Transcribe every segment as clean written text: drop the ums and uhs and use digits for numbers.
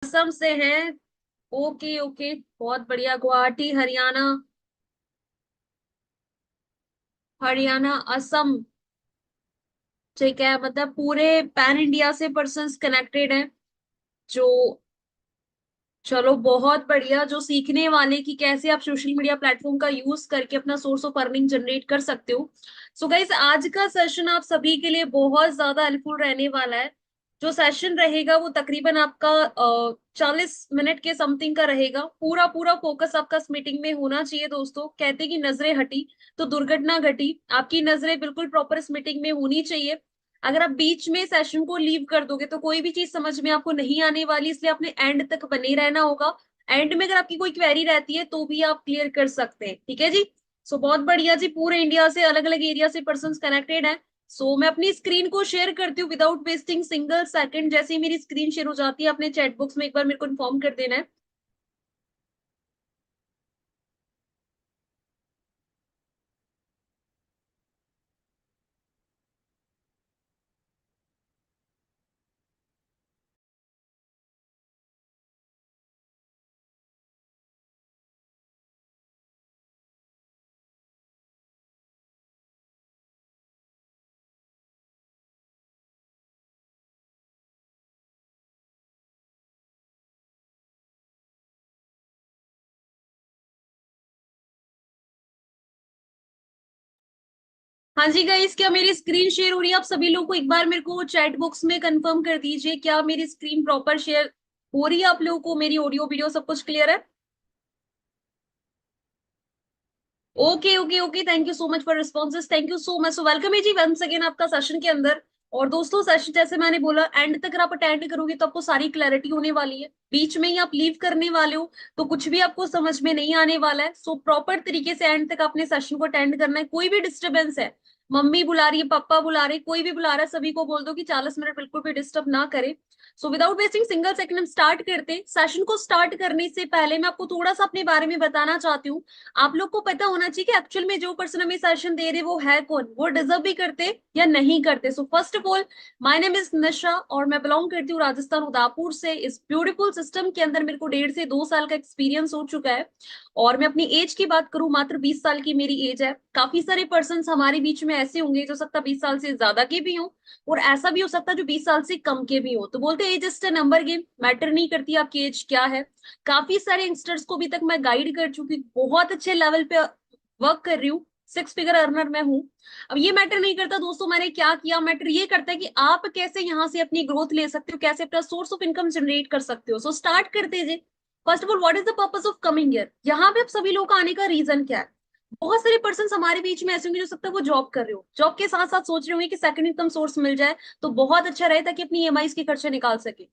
असम से हैं। Okay okay, बहुत बढ़िया। गुवाहाटी, हरियाणा। हरियाणा, असम। ठीक है, मतलब पूरे पैन इंडिया से पर्सन्स कनेक्टेड हैं। जो चलो बहुत बढ़िया, जो सीखने वाले कि कैसे आप सोशल मीडिया प्लेटफॉर्म का यूज करके अपना सोर्स ऑफ अर्निंग जनरेट कर सकते हो। सो गाइस, आज का सेशन आप सभी के लिए बहुत ज्यादा हेल्पफुल रहने वाला है। जो सेशन रहेगा वो तकरीबन आपका 40 मिनट के समथिंग का रहेगा। पूरा पूरा फोकस आपका इस मीटिंग में होना चाहिए दोस्तों। कहते कि नजरें हटी तो दुर्घटना घटी। आपकी नजरें बिल्कुल प्रॉपर इस मीटिंग में होनी चाहिए। अगर आप बीच में सेशन को लीव कर दोगे तो कोई भी चीज समझ में आपको नहीं आने वाली, इसलिए आपने एंड तक बने रहना होगा। एंड में अगर आपकी कोई क्वेरी रहती है तो भी आप क्लियर कर सकते हैं, ठीक है जी। सो बहुत बढ़िया जी, पूरे इंडिया से अलग अलग एरिया से पर्सन कनेक्टेड हैं। सो मैं अपनी स्क्रीन को शेयर करती हूँ विदाउट वेस्टिंग सिंगल सेकंड। जैसे ही मेरी स्क्रीन शेयर हो जाती है, अपने चैट बॉक्स में एक बार मेरे को इन्फॉर्म कर देना है। हाँ जी गाइस, क्या मेरी स्क्रीन शेयर हो रही है? आप सभी लोग को एक बार मेरे को चैट बॉक्स में कंफर्म कर दीजिए, क्या मेरी स्क्रीन प्रॉपर शेयर हो रही है? आप लोगों को मेरी ऑडियो वीडियो सब कुछ क्लियर है? Okay okay okay, thank you so much for responses, thank you so much. So welcome है जी वंस अगेन आपका सेशन के अंदर। और दोस्तों, सेशन जैसे मैंने बोला, एंड तक अगर आप अटेंड करोगे तो आपको सारी क्लैरिटी होने वाली है। बीच में ही आप लीव करने वाले हो तो कुछ भी आपको समझ में नहीं आने वाला है। सो प्रॉपर तरीके से एंड तक अपने सेशन को अटेंड करना है। कोई भी डिस्टर्बेंस है, मम्मी बुला रही है, पापा बुला रहे, कोई भी बुला रहा है, सभी को बोल दो कि 40 मिनट बिल्कुल भी डिस्टर्ब ना करे। So without wasting single second हम स्टार्ट करते हैं। सेशन को स्टार्ट करने से पहले मैं आपको थोड़ा सा अपने बारे में बताना चाहती हूँ। आप लोग को पता होना चाहिए कि एक्चुअल में जो पर्सन हमें सेशन दे रहे वो है कौन, वो डिजर्व भी करते या नहीं करते। So first of all, my name is Nisha और मैं बिलोंग करती हूँ राजस्थान उदयपुर से। इस ब्यूटीफुल सिस्टम के अंदर मेरे को 1.5 से 2 साल का एक्सपीरियंस हो चुका है। और मैं अपनी एज की बात करूं, मात्र 20 साल की मेरी एज है। काफी सारे पर्सन हमारे बीच में ऐसे होंगे जो सकता 20 साल से ज्यादा के भी हों, और ऐसा भी हो सकता है जो 20 साल से कम के भी हो। तो बोलते as just a number game, matter नहीं करती आपकी एज क्या है। काफी सारे यंगस्टर्स को भी तक मैं गाइड कर चुकी, बहुत अच्छे लेवल पे वर्क कर रही हूँ। 6 फिगर अर्नर मैं हूँ। अब ये मैटर नहीं करता दोस्तों मैंने क्या किया, मैटर ये करता है कि आप कैसे यहाँ से अपनी ग्रोथ ले सकते हो, कैसे अपना सोर्स ऑफ इनकम जनरेट कर सकते हो। सो स्टार्ट करते हैं। First of all, what is the purpose of coming here? यहाँ पे आप सभी लोग का आने का रीजन क्या है? बहुत सारे पर्सन हमारे बीच में ऐसे होंगे जो सकता है वो जॉब कर रहे हो, जॉब के साथ साथ सोच रहे होंगे कि सेकंड इनकम सोर्स मिल जाए तो बहुत अच्छा रहे, ताकि अपनी ईएमआई के खर्चे निकाल सके।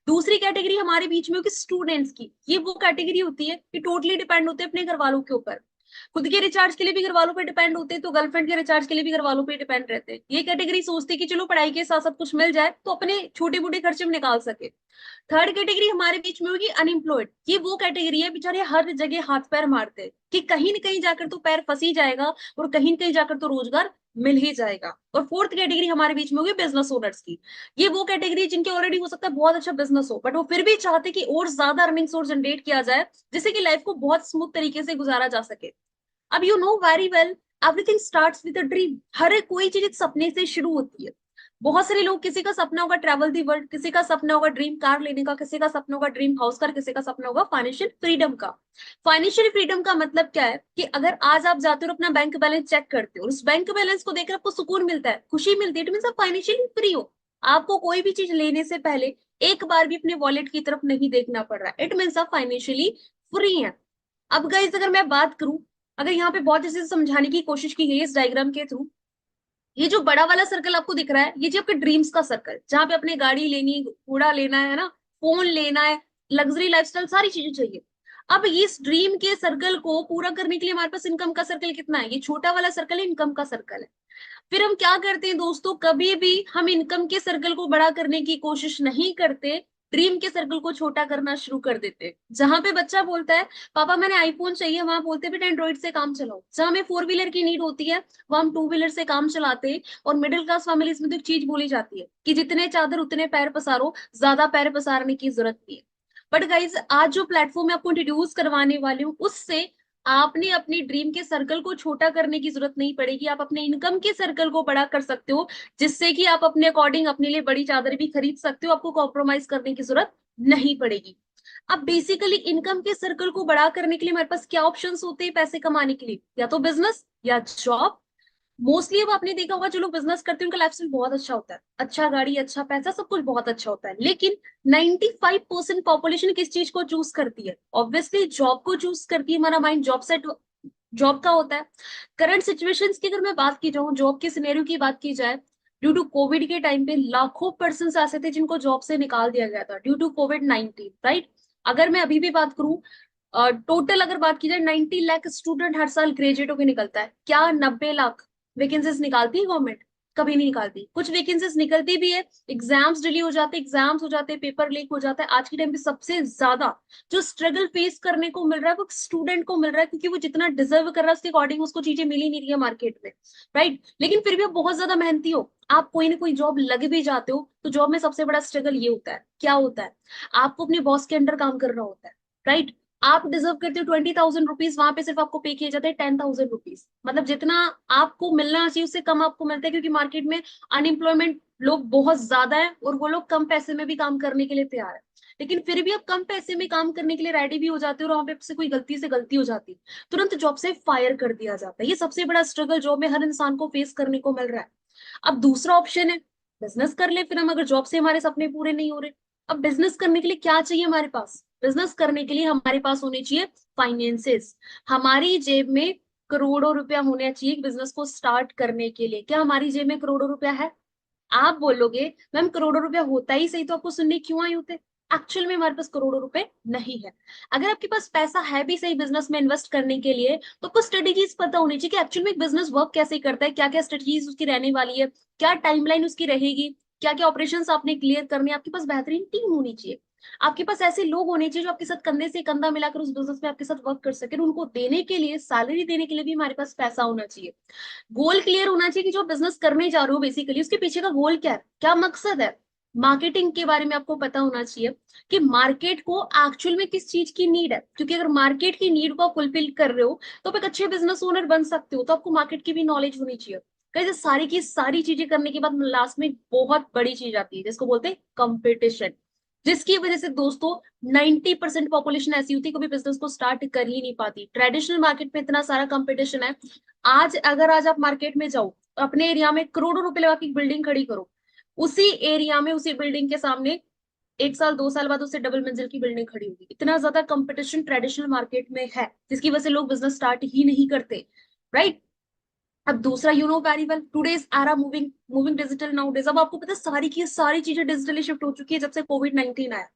दूसरी कैटेगरी हमारे बीच में होगी स्टूडेंट्स की। ये वो कैटेगरी होती है कि टोटली डिपेंड होते हैं अपने घर वालों के ऊपर। खुद के रिचार्ज के लिए भी घर वालों पे डिपेंड होते हैं, तो गर्लफ्रेंड के रिचार्ज के लिए भी घर वालों पे डिपेंड रहते हैं। ये कैटेगरी सोचती है कि चलो पढ़ाई के साथ साथ कुछ मिल जाए तो अपने छोटे मोटे खर्चे में निकाल सके। थर्ड कैटेगरी हमारे बीच में होगी अनएम्प्लॉयड। ये वो कैटेगरी है, बेचारे हर जगह हाथ पैर मारते हैं कि कहीं न कहीं जाकर तो पैर फंस ही जाएगा और कहीं न कहीं जाकर तो रोजगार मिल ही जाएगा। और फोर्थ कैटेगरी हमारे बीच में होगी बिजनेस ओनर्स की। ये वो कैटेगरी जिनके ऑलरेडी हो सकता है बहुत अच्छा बिजनेस हो, बट वो फिर भी चाहते कि और ज्यादा अर्निंग सोर्स जनरेट किया जाए, जिससे कि लाइफ को बहुत स्मूथ तरीके से गुजारा जा सके। अब you know very well, everything starts with a dream. हर कोई चीज एक सपने से शुरू होती है। बहुत सारे लोग, किसी का सपना होगा ट्रैवल दी वर्ल्ड, किसी का सपना होगा ड्रीम कार लेने का, किसी का सपना होगा ड्रीम हाउस का, किसी का सपना होगा फाइनेंशियल फ्रीडम का। फाइनेंशियल फ्रीडम का मतलब क्या है कि अगर आज आप जाते हो और अपना बैंक बैलेंस चेक करते हो और उस बैंक बैलेंस को देखकर आपको सुकून मिलता है, खुशी मिलती है, इट मींस आप फाइनेंशियली फ्री हो। आपको कोई भी चीज लेने से पहले एक बार भी अपने वॉलेट की तरफ नहीं देखना पड़ रहा है, इट मींस आप फाइनेंशियली फ्री है। अब गाइस, अगर मैं बात करूं, अगर यहाँ पे बहुत अच्छे से समझाने की कोशिश की गई है इस डायग्राम के थ्रू। ये जो बड़ा वाला सर्कल आपको दिख रहा है, ये जो आपके ड्रीम्स का सर्कल, जहां पे अपने गाड़ी लेनी, घोड़ा लेना है ना, फोन लेना है, लग्जरी लाइफस्टाइल, सारी चीजें चाहिए। अब इस ड्रीम के सर्कल को पूरा करने के लिए हमारे पास इनकम का सर्कल कितना है? ये छोटा वाला सर्कल है, इनकम का सर्कल है। फिर हम क्या करते हैं दोस्तों, कभी भी हम इनकम के सर्कल को बड़ा करने की कोशिश नहीं करते, ड्रीम के सर्कल को छोटा करना शुरू कर देते हैं। जहां पे बच्चा बोलता है पापा मैंने आईफोन चाहिए, वहां बोलते हैं बेटा एंड्रॉइड से काम चलाओ। जहां हमें फोर व्हीलर की नीड होती है वहां हम टू व्हीलर से काम चलाते हैं। और मिडिल क्लास फैमिलीज में तो एक चीज बोली जाती है कि जितने चादर उतने पैर पसारो, ज्यादा पैर पसारने की जरूरत नहीं है। बट गाइज आज जो प्लेटफॉर्म मैं आपको इंट्रोड्यूस करवाने वाली हूँ उससे आपने अपनी ड्रीम के सर्कल को छोटा करने की जरूरत नहीं पड़ेगी, आप अपने इनकम के सर्कल को बड़ा कर सकते हो, जिससे कि आप अपने अकॉर्डिंग अपने लिए बड़ी चादर भी खरीद सकते हो, आपको कॉम्प्रोमाइज करने की जरूरत नहीं पड़ेगी। अब बेसिकली इनकम के सर्कल को बड़ा करने के लिए हमारे पास क्या ऑप्शंस होते हैं पैसे कमाने के लिए, या तो बिजनेस या जॉब। मोस्टली अब आपने देखा होगा जो लोग बिजनेस करते हैं उनका लाइफस्टाइल बहुत अच्छा होता है, अच्छा गाड़ी, अच्छा पैसा, सब कुछ बहुत अच्छा होता है, लेकिन 95% पॉपुलेशन किस चीज को चूज करती है? ऑब्वियसली जॉब को चूज करती है, हमारा माइंड जॉब सेट जॉब का होता है। करंट सिचुएशंस की अगर मैं बात की जाऊं, जॉब के सिनेरियो की बात की जाए, ड्यू टू कोविड के टाइम पे लाखों पर्सन ऐसे थे जिनको जॉब से निकाल दिया गया था ड्यू टू कोविड-19, राइट? अगर मैं अभी भी बात करूं, टोटल अगर बात की जाए 90 लाख स्टूडेंट हर साल ग्रेजुएट होकर निकलता है, क्या 90 लाख वैकेंसीज निकालती है गवर्नमेंट? कभी नहीं निकालती। कुछ वैकेंसीज निकलती भी है, एग्जाम्स डिले हो जाते, एग्जाम्स हो जाते, पेपर लीक हो जाता है। आज के टाइम पे सबसे ज्यादा जो स्ट्रगल फेस करने को मिल रहा है वो स्टूडेंट को मिल रहा है, क्योंकि वो जितना डिजर्व कर रहा है उसके अकॉर्डिंग उसको चीजें मिल ही नहीं रही है मार्केट में, राइट? लेकिन फिर भी आप बहुत ज्यादा मेहनती हो, आप कोई ना कोई जॉब लग भी जाते हो, तो जॉब में सबसे बड़ा स्ट्रगल ये होता है, क्या होता है? आपको अपने बॉस के अंडर काम करना होता है, राइट? आप डिजर्व करते हो 20,000 रुपीज, वहां पे सिर्फ आपको पे किए जाते हैं 10,000 रुपीज, मतलब जितना आपको मिलना चाहिए उससे कम आपको मिलता है, क्योंकि मार्केट में अनएम्प्लॉयमेंट लोग बहुत ज्यादा है और वो लोग कम पैसे में भी काम करने के लिए तैयार है। लेकिन फिर भी आप कम पैसे में काम करने के लिए रेडी भी हो जाते हो और वहां पे से कोई गलती से गलती हो जाती है, तुरंत जॉब से फायर कर दिया जाता है। ये सबसे बड़ा स्ट्रगल जॉब में हर इंसान को फेस करने को मिल रहा है। अब दूसरा ऑप्शन है बिजनेस कर ले, फिर हम अगर जॉब से हमारे सपने पूरे नहीं हो रहे। अब बिजनेस करने के लिए क्या चाहिए हमारे पास? बिजनेस करने के लिए हमारे पास होने चाहिए फाइनेंसेस, हमारी जेब में करोड़ों रुपया होना चाहिए बिजनेस को स्टार्ट करने के लिए। क्या हमारी जेब में करोड़ों रुपया है? आप बोलोगे मैम करोड़ों रुपया होता ही सही तो आपको सुनने क्यों आए होते? एक्चुअल में हमारे पास करोड़ों रुपए नहीं है। अगर आपके पास पैसा है भी सही बिजनेस में इन्वेस्ट करने के लिए, तो आपको स्ट्रेटेजीज पता होनी चाहिए कि एक्चुअल में एक बिजनेस वर्क कैसे करता है, क्या क्या स्ट्रेटेजीज उसकी रहने वाली है, क्या टाइमलाइन उसकी रहेगी, क्या क्या ऑपरेशन आपने क्लियर करने, आपके पास बेहतरीन टीम होनी चाहिए, आपके पास ऐसे लोग होने चाहिए जो आपके साथ कंधे से कंधा मिलाकर उस बिजनेस में आपके साथ वर्क कर सके, उनको देने के लिए, सैलरी देने के लिए भी हमारे पास पैसा होना चाहिए। गोल क्लियर होना चाहिए कि जो बिजनेस करने जा रहे हो बेसिकली उसके पीछे का गोल क्या है, क्या मकसद है। मार्केटिंग के बारे में आपको पता होना चाहिए कि मार्केट को एक्चुअल में किस चीज की नीड है, क्योंकि अगर मार्केट की नीड को आप फुलफिल कर रहे हो तो आप एक अच्छे बिजनेस ओनर बन सकते हो, तो आपको मार्केट की भी नॉलेज होनी चाहिए। कैसे सारी की सारी चीजें करने के बाद लास्ट में एक बहुत बड़ी चीज आती है जिसको बोलते हैं कंपटीशन, जिसकी वजह से दोस्तों 90% पॉपुलेशन ऐसी होती है कभी बिजनेस को स्टार्ट कर ही नहीं पाती। ट्रेडिशनल मार्केट में इतना सारा कंपटीशन है, आज आप मार्केट में जाओ, अपने एरिया में करोड़ों रुपए लगा के बिल्डिंग खड़ी करो, उसी एरिया में उसी बिल्डिंग के सामने 1 साल 2 साल बाद उससे डबल मंजिल की बिल्डिंग खड़ी होगी। इतना ज्यादा कंपटीशन ट्रेडिशनल मार्केट में है, जिसकी वजह से लोग बिजनेस स्टार्ट ही नहीं करते, राइट? अब दूसरा, you know very well today's era moving moving digital now days. अब आपको पता है सारी की सारी चीजें डिजिटली शिफ्ट हो चुकी है जब से कोविड-19 आया।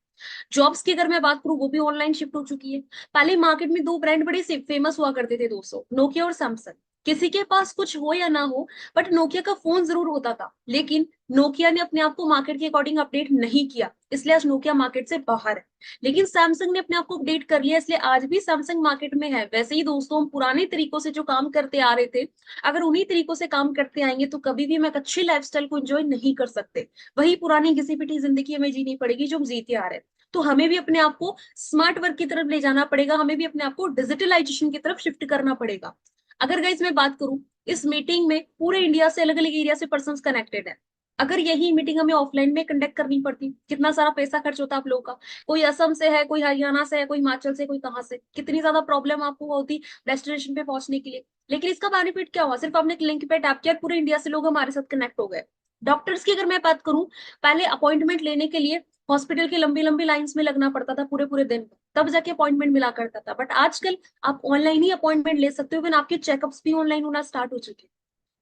जॉब्स की अगर मैं बात करूं वो भी ऑनलाइन शिफ्ट हो चुकी है। पहले मार्केट में दो ब्रांड बड़े फेमस हुआ करते थे दोस्तों, नोकिया और सैमसंग। किसी के पास कुछ हो या ना हो, बट नोकिया का फोन जरूर होता था, लेकिन नोकिया ने अपने आप को मार्केट के अकॉर्डिंग अपडेट नहीं किया, इसलिए आज नोकिया मार्केट से बाहर है। लेकिन सैमसंग ने अपने आप को अपडेट कर लिया, इसलिए आज भी सैमसंग मार्केट में है। वैसे ही दोस्तों हम पुराने तरीकों से जो काम करते आ रहे थे, अगर उन्हीं तरीकों से काम करते आएंगे तो कभी भी हम एक अच्छी लाइफस्टाइल को एंजॉय नहीं कर सकते। वही पुरानी घिसी पिटी जिंदगी हमें जीनी पड़ेगी जो हम जीते आ रहे हैं। तो हमें भी अपने आप को स्मार्ट वर्क की तरफ ले जाना पड़ेगा, हमें भी अपने आप को डिजिटलाइजेशन की तरफ शिफ्ट करना पड़ेगा। अगर गाइस मैं बात करूं, इस मीटिंग में पूरे इंडिया से अलग अलग एरिया से पर्सन कनेक्टेड है। अगर यही मीटिंग हमें ऑफलाइन में कंडक्ट करनी पड़ती, कितना सारा पैसा खर्च होता आप लोगों का। कोई असम से है, कोई हरियाणा से है, कोई हिमाचल से, कोई कहाँ से, कितनी ज्यादा प्रॉब्लम आपको होती डेस्टिनेशन पे पहुंचने के लिए। लेकिन इसका बेनिफिट क्या हुआ, सिर्फ आपने एक लिंक पे टैप किया, पूरे इंडिया से लोग हमारे साथ कनेक्ट हो गए। डॉक्टर्स की अगर मैं बात करूं, पहले अपॉइंटमेंट लेने के लिए हॉस्पिटल की लंबी लंबी लाइंस में लगना पड़ता था पूरे पूरे दिन, तब जाके अपॉइंटमेंट मिला करता था। बट आजकल आप ऑनलाइन ही अपॉइंटमेंट ले सकते हो, इवन आपके चेकअप्स भी ऑनलाइन होना स्टार्ट हो चुके हैं।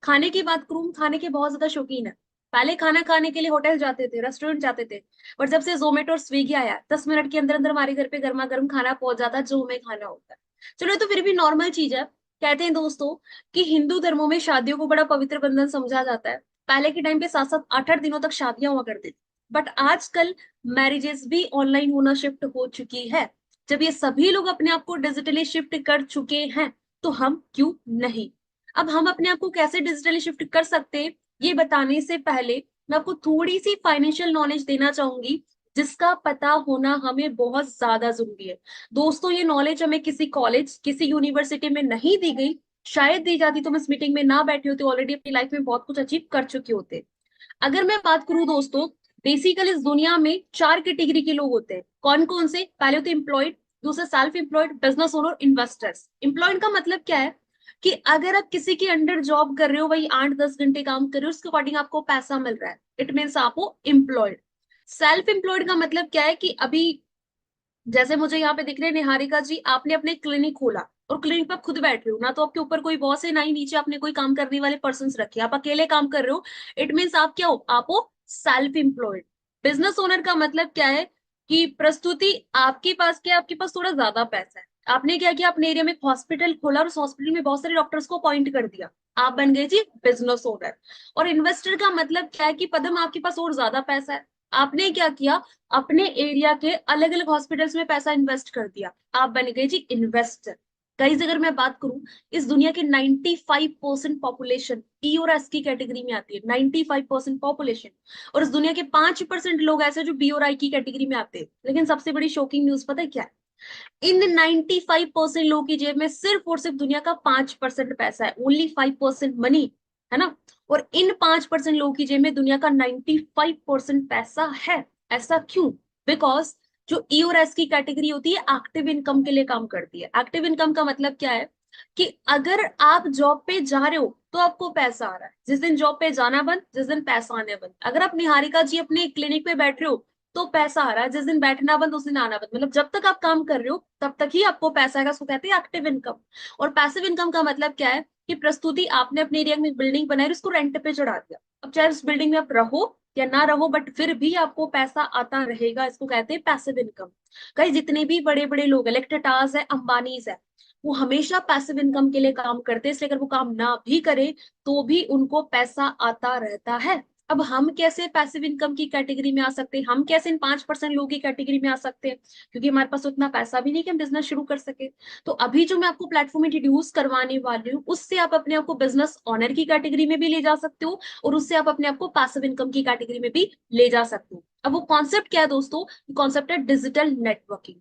खाने की बात करूं, खाने के बहुत ज्यादा शौकीन है। पहले खाना खाने के लिए होटल जाते थे, रेस्टोरेंट जाते थे, बट जब से जोमेटो और स्विगी आया 10 मिनट के अंदर अंदर हमारे घर पे गर्मा गर्म खाना पहुंच जाता है जो हमें खाना होता है। चलो ये तो फिर भी नॉर्मल चीज है। कहते हैं दोस्तों कि हिंदू धर्मों में शादियों को बड़ा पवित्र बंधन समझा जाता है। पहले के टाइम पे 7 7 8 8 दिनों तक शादियां हुआ करती थी, बट आजकल मैरिजेस भी ऑनलाइन होना शिफ्ट हो चुकी है। जब ये सभी लोग अपने आप को डिजिटली शिफ्ट कर चुके हैं, तो हम क्यों नहीं? अब हम अपने आप को कैसे डिजिटली शिफ्ट कर सकते हैं, ये बताने से पहले मैं आपको थोड़ी सी फाइनेंशियल नॉलेज देना चाहूंगी, जिसका पता होना हमें बहुत ज्यादा जरूरी है। दोस्तों ये नॉलेज हमें किसी कॉलेज किसी यूनिवर्सिटी में नहीं दी गई, शायद दी जाती तो मैं इस मीटिंग में ना बैठी होती, ऑलरेडी अपनी लाइफ में बहुत कुछ अचीव कर चुके होते। अगर मैं बात करूं दोस्तों, बेसिकली इस दुनिया में चार कैटेगरी के लोग होते हैं। कौन कौन से? पहले होते एम्प्लॉयड, दूसरे self employed, business owner, investors. Employed का मतलब क्या है कि अगर आप किसी के अंडर जॉब कर रहे हो, वही 8-10 घंटे काम कर रहे हो, उसके अकॉर्डिंग आपको पैसा मिल रहा है, इट मीन्स आप हो एम्प्लॉयड। सेल्फ एम्प्लॉयड का मतलब क्या है कि अभी जैसे मुझे यहाँ पे दिख रहे हैं निहारिका जी, आपने अपने क्लिनिक खोला और क्लिनिक पर आप खुद बैठ रहे हो, ना तो आपके ऊपर कोई बॉस है ना ही नीचे आपने कोई काम करने वाले पर्सन रखे, आप अकेले काम कर रहे हो। इट मीन्स आप क्या हो? आप हो सेल्फ एम्प्लॉयड। बिजनेस ओनर का मतलब क्या है कि प्रस्तुति आपके पास क्या है, आपके पास थोड़ा ज्यादा पैसा है, आपने क्या किया, अपने एरिया में एक हॉस्पिटल खोला और उस हॉस्पिटल में बहुत सारे डॉक्टर्स को अपॉइंट कर दिया, आप बन गए जी बिजनेस ओनर। और इन्वेस्टर का मतलब क्या है कि पदम आपके पास और ज्यादा पैसा है, आपने क्या किया, अपने एरिया के अलग अलग हॉस्पिटल्स में पैसा इन्वेस्ट कर दिया, आप बन गए जी इन्वेस्टर। गाइस अगर मैं बात करूं, इस दुनिया के 95% पॉपुलेशन ई और एस की कैटेगरी में आती है, 95% पॉपुलेशन। और इस दुनिया के 5% लोग ऐसे जो बी और आई की कैटेगरी में आते हैं। लेकिन सबसे बड़ी शॉकिंग न्यूज पता है क्या है? इन 95% लोगों की जेब में सिर्फ और सिर्फ दुनिया का 5% पैसा है, ओनली 5% मनी, है ना। और इन 5% लोगों की जेब में दुनिया का 95% पैसा है। ऐसा क्यों? बिकॉज जो ई और एस की कैटेगरी होती है एक्टिव इनकम के लिए काम करती है। एक्टिव इनकम का मतलब क्या है कि अगर आप जॉब पे जा रहे हो तो आपको पैसा आ रहा है, जिस दिन जॉब पे जाना बंद, जिस दिन पैसा आने बंद। अगर आप निहारिका जी अपने क्लिनिक पे बैठ रहे हो तो पैसा आ रहा है, जिस दिन बैठना बंद उस दिन आना बंद। मतलब जब तक आप काम कर रहे हो तब तक ही आपको पैसा आएगा, उसको कहते हैं एक्टिव इनकम। और पैसिव इनकम का मतलब क्या है कि प्रस्तुति आपने अपने एरिया में बिल्डिंग बनाई और उसको रेंट पे चढ़ा दिया, अब चाहे उस बिल्डिंग में आप रहो या ना रहो बट फिर भी आपको पैसा आता रहेगा, इसको कहते हैं पैसिव इनकम। कई जितने भी बड़े बड़े लोग, इलेक्ट्रिक टावर्स है, अंबानीज है, वो हमेशा पैसिव इनकम के लिए काम करते हैं, इसलिए अगर वो काम ना भी करे तो भी उनको पैसा आता रहता है। अब हम कैसे पैसिव इनकम की कैटेगरी में आ सकते हैं, हम कैसे इन 5% लोगों की कैटेगरी में आ सकते हैं? क्योंकि हमारे पास उतना पैसा भी नहीं कि हम बिजनेस शुरू कर सके। तो अभी जो मैं आपको प्लेटफॉर्म इंट्रोड्यूस करवाने वाली हूँ, उससे आप अपने आप को बिजनेस ऑनर की कैटेगरी में भी ले जा सकते हो और उससे आप अपने आप को पैसिव इनकम की कैटेगरी में भी ले जा सकते हो। अब वो कॉन्सेप्ट क्या है दोस्तों? कॉन्सेप्ट है डिजिटल नेटवर्किंग।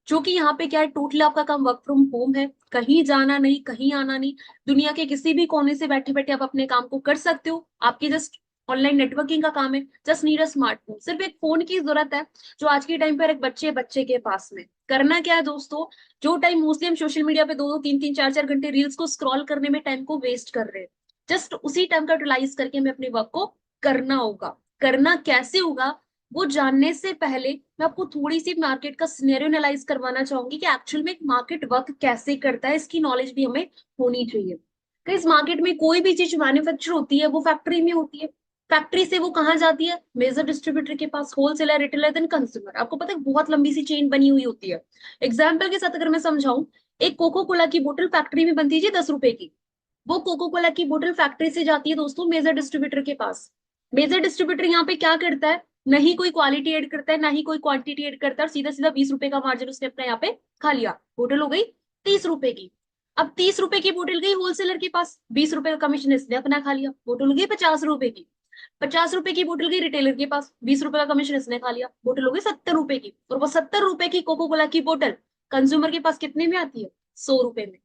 जो कि यहाँ पे क्या है, टोटली आपका काम वर्क फ्रॉम होम है, कहीं जाना नहीं, कहीं आना नहीं, दुनिया के किसी भी कोने से बैठे बैठे आप अपने काम को कर सकते हो। आपकी जस्ट ऑनलाइन नेटवर्किंग का काम है, जस्ट नीड अ स्मार्टफोन, सिर्फ एक फोन की जरूरत है, जो आज के टाइम पर एक बच्चे बच्चे के पास में। करना क्या है दोस्तों, जो टाइम मोस्टली हम सोशल मीडिया पे 2-2 3-3 4-4 घंटे रील्स को स्क्रॉल करने में टाइम को वेस्ट कर रहे हैं, जस्ट उसी टाइम का यूटिलाइज करके हमें अपने वर्क को करना होगा। करना कैसे होगा वो जानने से पहले मैं आपको थोड़ी सी मार्केट का सिनेरियो एनालाइज करवाना चाहूंगी कि एक्चुअल में एक मार्केट वर्क कैसे करता है, इसकी नॉलेज भी हमें होनी चाहिए। कि इस मार्केट में कोई भी चीज मैन्युफैक्चर होती है वो फैक्ट्री में होती है, फैक्ट्री से वो कहाँ जाती है? मेजर डिस्ट्रीब्यूटर के पास, होलसेलर, रिटेलर, देन कंज्यूमर। आपको पता है बहुत लंबी सी चेन बनी हुई होती है। एग्जाम्पल के साथ अगर मैं समझाऊं, एक कोको कोला की बोतल फैक्ट्री में बनती है जी 10 रुपए की, वो कोको कोला की बोतल फैक्ट्री से जाती है दोस्तों मेजर डिस्ट्रीब्यूटर के पास। मेजर डिस्ट्रीब्यूटर यहाँ पे क्या करता है? नहीं कोई क्वालिटी ऐड करता है, ना ही कोई क्वांटिटी ऐड करता है, और सीधा सीधा 20 रुपए का मार्जिन उसने अपना यहाँ पे खा लिया, बोतल हो गई 30 रुपए की। अब 30 रुपए की बोतल गई होलसेलर के पास, 20 रुपए का कमीशन इसने अपना खा लिया, बोतल हो गई 50 रुपए की। 50 रुपए की बोतल गई रिटेलर के पास, 20 रुपए का कमीशन इसने खा लिया, बोतल हो गई 70 रुपए की। और वो 70 रुपए की कोको कोला की बोतल कंज्यूमर के पास कितने में आती है? 100 रुपए में।